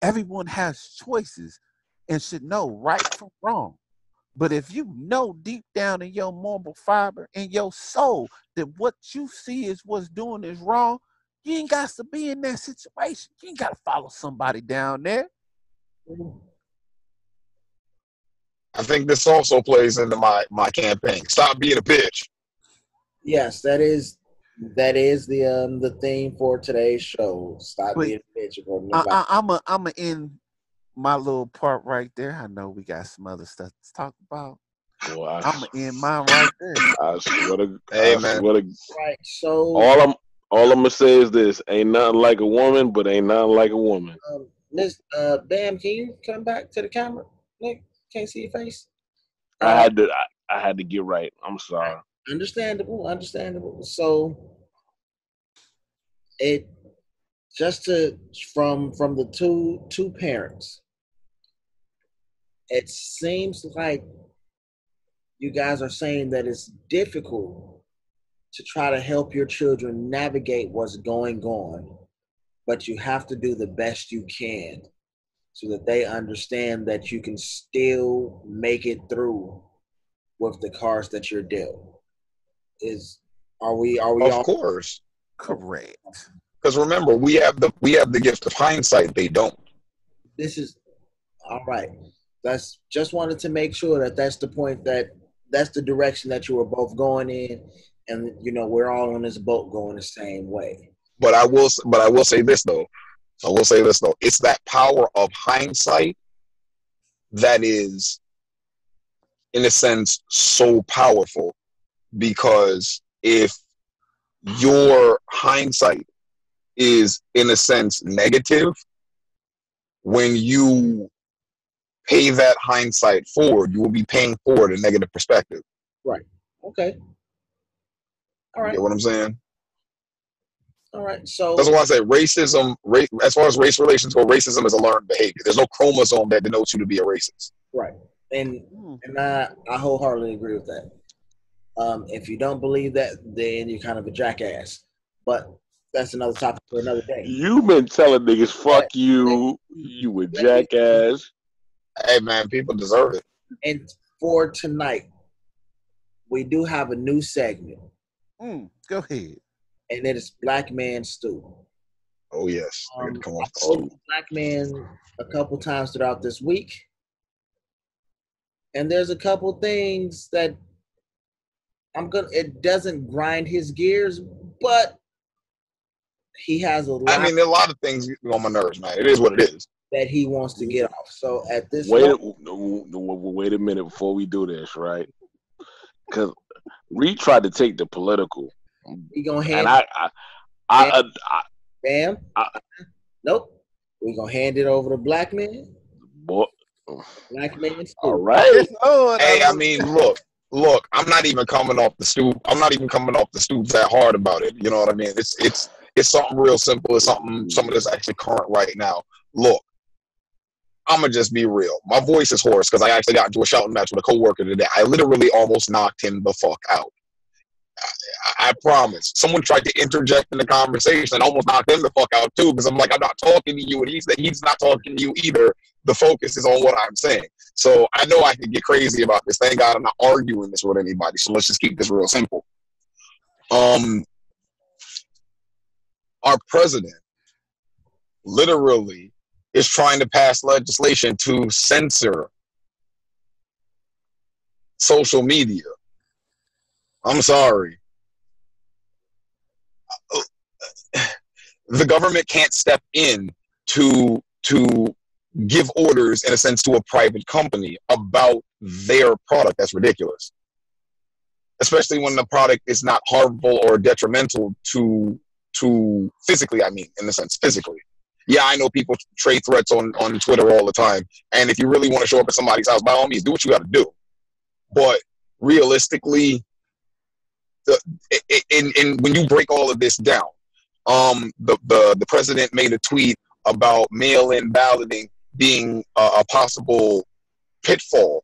Everyone has choices and should know right from wrong. But if you know deep down in your moral fiber, in your soul, that what you see is what's doing is wrong, you ain't got to be in that situation. You ain't got to follow somebody down there. I think this also plays into my campaign. Stop being a bitch. Yes, that is the theme for today's show. Stop being a bitch. I'm gonna end my little part right there. I know we got some other stuff to talk about. Well, I'm gonna end mine right there. Right. So all I'm gonna say is this: ain't nothing like a woman, but ain't nothing like a woman. Miss Bam, can you come back to the camera? Nick, can't see your face. I had to. I had to get right. I'm sorry. Understandable. So it just to from the two parents, it seems like you guys are saying that it's difficult to try to help your children navigate what's going on, but you have to do the best you can so that they understand that you can still make it through with the cards that you're dealt. Are we Of all course. Correct. Because remember, we have the gift of hindsight. They don't. this is all right. That's just wanted to make sure that that's the point, that's the direction that you were both going in, and we're all on this boat going the same way. But I will say this though. It's that power of hindsight that is, in a sense, so powerful, because if your hindsight is, in a sense, negative, when you pay that hindsight forward, you will be paying forward a negative perspective. Right. Okay. All right. You get what I'm saying? All right. So that's why I say racism, as far as race relations go, racism is a learned behavior. There's no chromosome that denotes you to be a racist. Right. And I wholeheartedly agree with that. If you don't believe that, then you're kind of a jackass. But that's another topic for another day. You've been telling niggas, fuck you, you a jackass. Hey, man, people deserve it. And for tonight, we do have a new segment. Go ahead. And it is Black Man Stew. Oh, yes. Come on. Black Man a couple times throughout this week. And there's a couple things that it doesn't grind his gears, but he has a lot. I mean, there are a lot of things on my nerves, man. It is what it is. That he wants to get off. So at this wait a minute before we do this, right? Because Reed tried to take the political. We gonna hand nope. We gonna hand it over to Black Man. Boy. Black Man. All right. Hey, I mean, look. I'm not even coming off the stoop. I'm not even coming off the stoop that hard about it. You know what I mean? It's something real simple. It's something that's actually current right now. Look, I'm gonna just be real. My voice is hoarse because I actually got into a shouting match with a coworker today. I literally almost knocked him the fuck out. I promise. Someone tried to interject in the conversation and almost knocked him the fuck out too, because I'm like, I'm not talking to you, and he's not talking to you either. The focus is on what I'm saying. So I know I could get crazy about this. Thank God I'm not arguing this with anybody. So let's just keep this real simple. Our president literally is trying to pass legislation to censor social media. I'm sorry. The government can't step in to give orders, in a sense, to a private company about their product. That's ridiculous. Especially when the product is not harmful or detrimental to physically, I mean, in a sense, physically. Yeah, I know people trade threats on Twitter all the time. And if you really want to show up at somebody's house, by all means, do what you got to do. But realistically, when you break all of this down, the president made a tweet about mail-in balloting being a possible pitfall.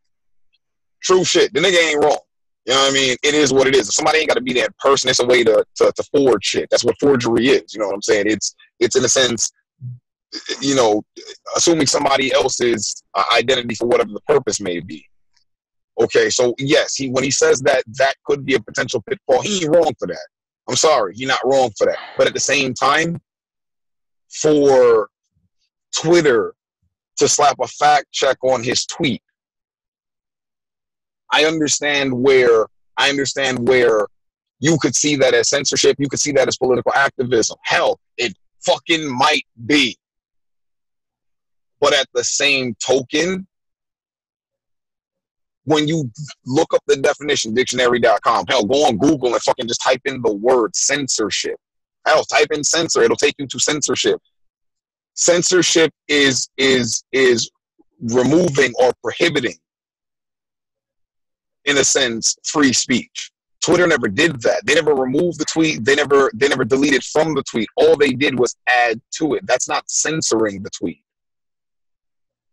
True shit. The nigga ain't wrong. You know what I mean? It is what it is. If somebody ain't got to be that person, it's a way to forge shit. That's what forgery is. You know what I'm saying? It's in a sense, assuming somebody else's identity for whatever the purpose may be. Okay, so yes, when he says that could be a potential pitfall, he ain't wrong for that. I'm sorry, he's not wrong for that. But at the same time, for Twitter to slap a fact check on his tweet, I understand where you could see that as censorship, you could see that as political activism. Hell, it fucking might be. But at the same token, when you look up the definition, dictionary.com, hell, go on Google and fucking just type in the word censorship. Hell, type in censor, it'll take you to censorship. censorship is removing or prohibiting, in a sense, free speech. Twitter never did that. They never removed the tweet. They never deleted from the tweet. All they did was add to it. That's not censoring the tweet.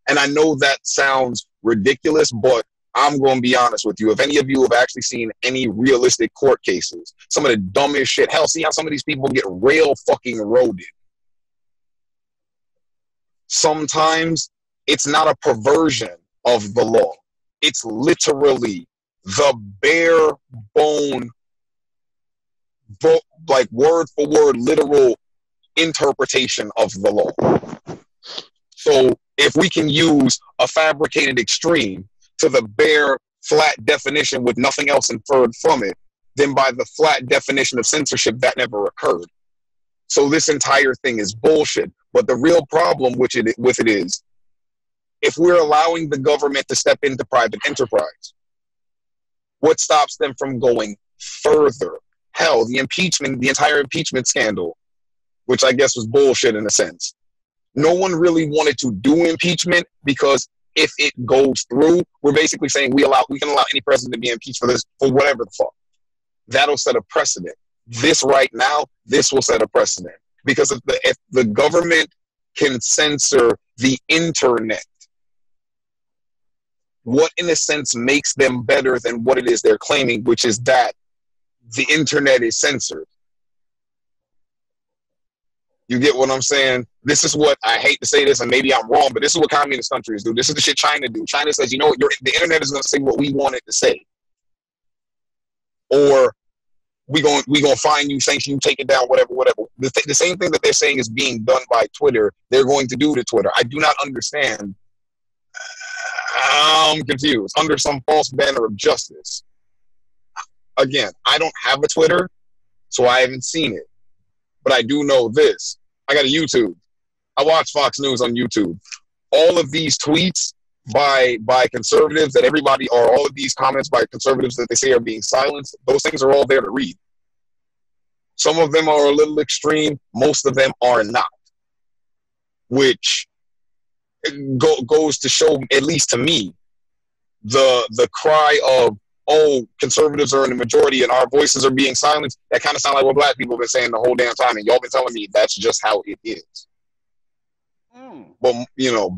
And I know that sounds ridiculous, but I'm going to be honest with you. If any of you have actually seen any realistic court cases, some of the dumbest shit, hell, see how some of these people get rail fucking roaded. Sometimes it's not a perversion of the law. It's literally the bare bone, like word for word, literal interpretation of the law. So if we can use a fabricated extreme to the bare flat definition with nothing else inferred from it, then by the flat definition of censorship, that never occurred. So this entire thing is bullshit. But the real problem with it is, if we're allowing the government to step into private enterprise, what stops them from going further? Hell, the entire impeachment scandal, which I guess was bullshit in a sense. No one really wanted to do impeachment because if it goes through, we're basically saying we can allow any president to be impeached for whatever the fuck. That'll set a precedent. This right now, this will set a precedent. Because if the government can censor the internet, what in a sense makes them better than what it is they're claiming, which is that the internet is censored? You get what I'm saying? This is what, I hate to say this, and maybe I'm wrong, but this is what communist countries do. This is the shit China do. China says, you know what, the internet is going to say what we want it to say. Or we gonna find you, sanction you, take it down, whatever. The same thing that they're saying is being done by Twitter, they're going to do to Twitter. I do not understand. I'm confused. Under some false banner of justice. Again, I don't have a Twitter, so I haven't seen it. But I do know this. I got a YouTube. I watch Fox News on YouTube. All of these tweets by conservatives all of these comments by conservatives that they say are being silenced, those things are all there to read. Some of them are a little extreme. Most of them are not. Which goes to show, at least to me, the cry of, oh, conservatives are in the majority and our voices are being silenced, that kind of sounds like what black people have been saying the whole damn time, and y'all been telling me that's just how it is. But,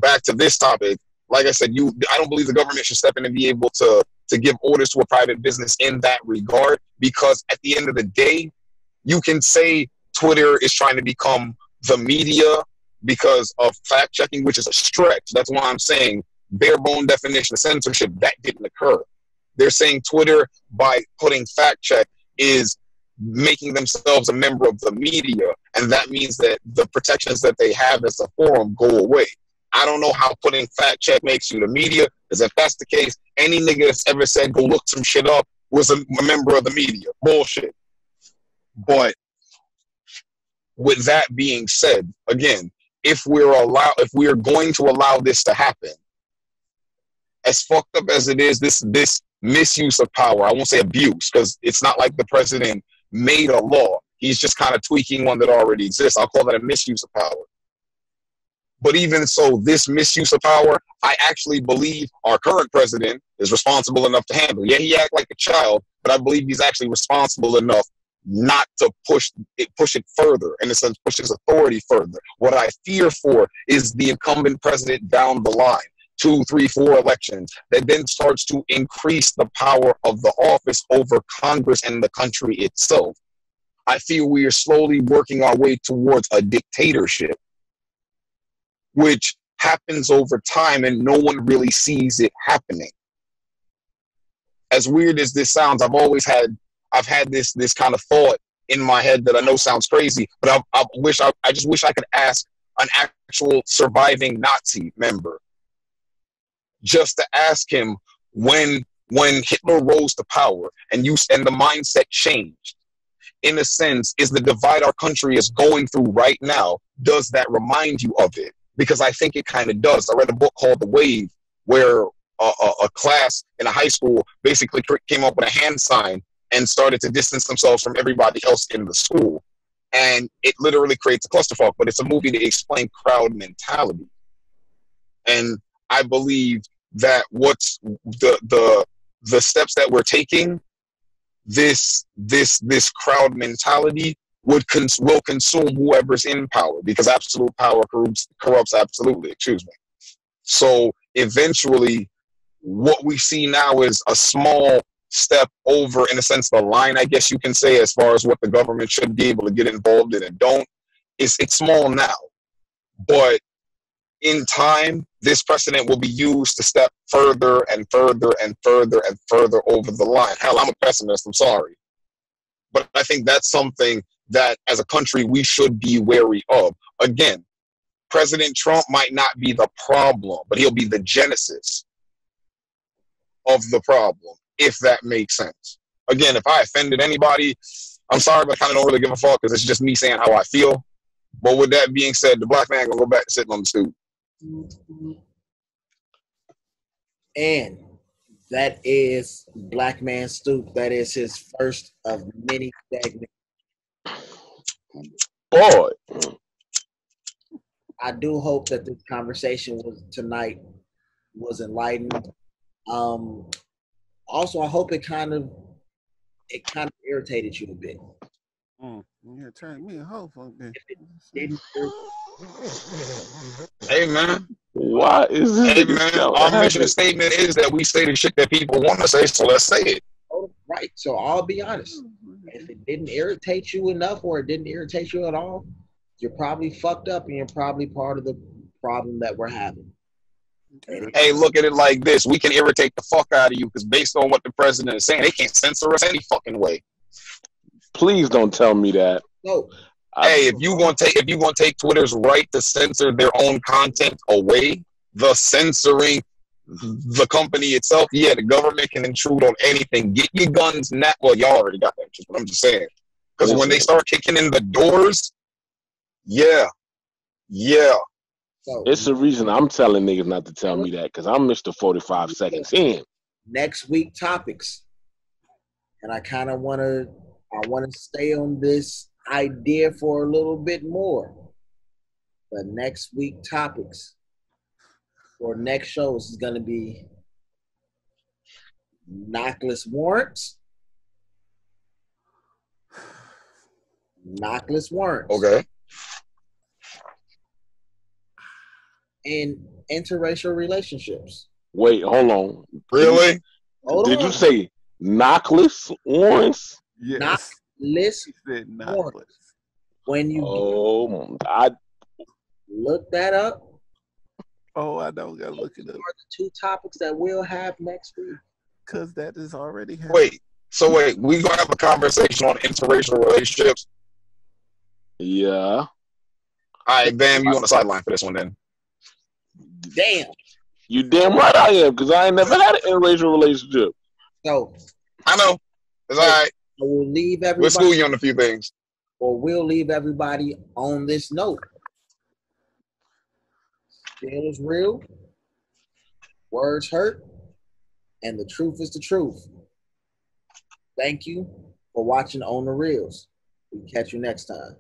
back to this topic, like I said, I don't believe the government should step in and be able to give orders to a private business in that regard, because at the end of the day, you can say Twitter is trying to become the media because of fact-checking, which is a stretch. That's why I'm saying bare bone definition of censorship, that didn't occur. They're saying Twitter, by putting fact-check, is making themselves a member of the media, and that means that the protections that they have as a forum go away. I don't know how putting fact check makes you the media, because if that's the case, any nigga that's ever said go look some shit up was a member of the media. Bullshit. But with that being said, again, if we're going to allow this to happen, as fucked up as it is, this misuse of power, I won't say abuse, because it's not like the president made a law. He's just kind of tweaking one that already exists. I'll call that a misuse of power. But even so, this misuse of power, I actually believe our current president is responsible enough to handle. Yeah, he acts like a child, but I believe he's actually responsible enough not to push it further, in a sense, push his authority further. What I fear for is the incumbent president down the line, 2, 3, 4 elections, that then starts to increase the power of the office over Congress and the country itself. I feel we are slowly working our way towards a dictatorship, which happens over time and no one really sees it happening. As weird as this sounds, I've had this kind of thought in my head that I know sounds crazy, but I just wish I could ask an actual surviving Nazi member, just to ask him, when Hitler rose to power and the mindset changed, in a sense, is the divide our country is going through right now, does that remind you of it? Because I think it kind of does. I read a book called The Wave, where a class in a high school basically came up with a hand sign and started to distance themselves from everybody else in the school. and it literally creates a clusterfuck. But it's a movie to explain crowd mentality, and I believe that what's the steps that we're taking, this crowd mentality will consume whoever's in power, because absolute power corrupts absolutely. Excuse me. So eventually, what we see now is a small step over, in a sense, the line, I guess you can say, as far as what the government should be able to get involved in and don't. It's small now, but in time, this precedent will be used to step further and further and further and further over the line. Hell, I'm a pessimist, I'm sorry. But I think that's something that, as a country, we should be wary of. Again, President Trump might not be the problem, but he'll be the genesis of the problem, if that makes sense. Again, if I offended anybody, I'm sorry, but I kind of don't really give a fuck, because it's just me saying how I feel. But with that being said, the black man gonna go back to sitting on the stoop. And that is Black Man Stoop. That is his first of many segments. Boy, I do hope that this conversation tonight was enlightening. Also, I hope it kind of irritated you a bit. Yeah, turn me a hoe for me. Hey man, why is this? Hey man, our mission statement is that we say the shit that people want to say, so let's say it. Right. So I'll be honest. If it didn't irritate you enough, or it didn't irritate you at all, you're probably fucked up, and you're probably part of the problem that we're having. Hey, look at it like this: we can irritate the fuck out of you, because based on what the president is saying, they can't censor us any fucking way. Please don't tell me that. No. Hey, if you gonna take Twitter's right to censor their own content away, the censoring the company itself, yeah, the government can intrude on anything. Get your guns now. Well, y'all already got that, but I'm just saying, because when they start kicking in the doors, yeah. So, it's the reason I'm telling niggas not to tell me that, because I'm Mr. 45 seconds in. Next week topics, and I kind of want to stay on this idea for a little bit more. The next week topics for next shows is going to be knockless warrants. Knockless warrants. Okay. And interracial relationships. Wait, hold on. Really? Did you say knockless warrants? Yes. Knockless warrants. When you look that up. Oh, I don't gotta look it up. Are the two topics that we'll have next week? Because that is already happening. Wait, we gonna have a conversation on interracial relationships? Yeah. All right, Bam, you on the sideline for this one then? Damn. You damn right I am, because I ain't never had an interracial relationship. So I know. It's all right. We'll leave everybody. We'll school you on a few things. Or we'll leave everybody on this note. Still is real. Words hurt. And the truth is the truth. Thank you for watching On The Reals. We'll catch you next time.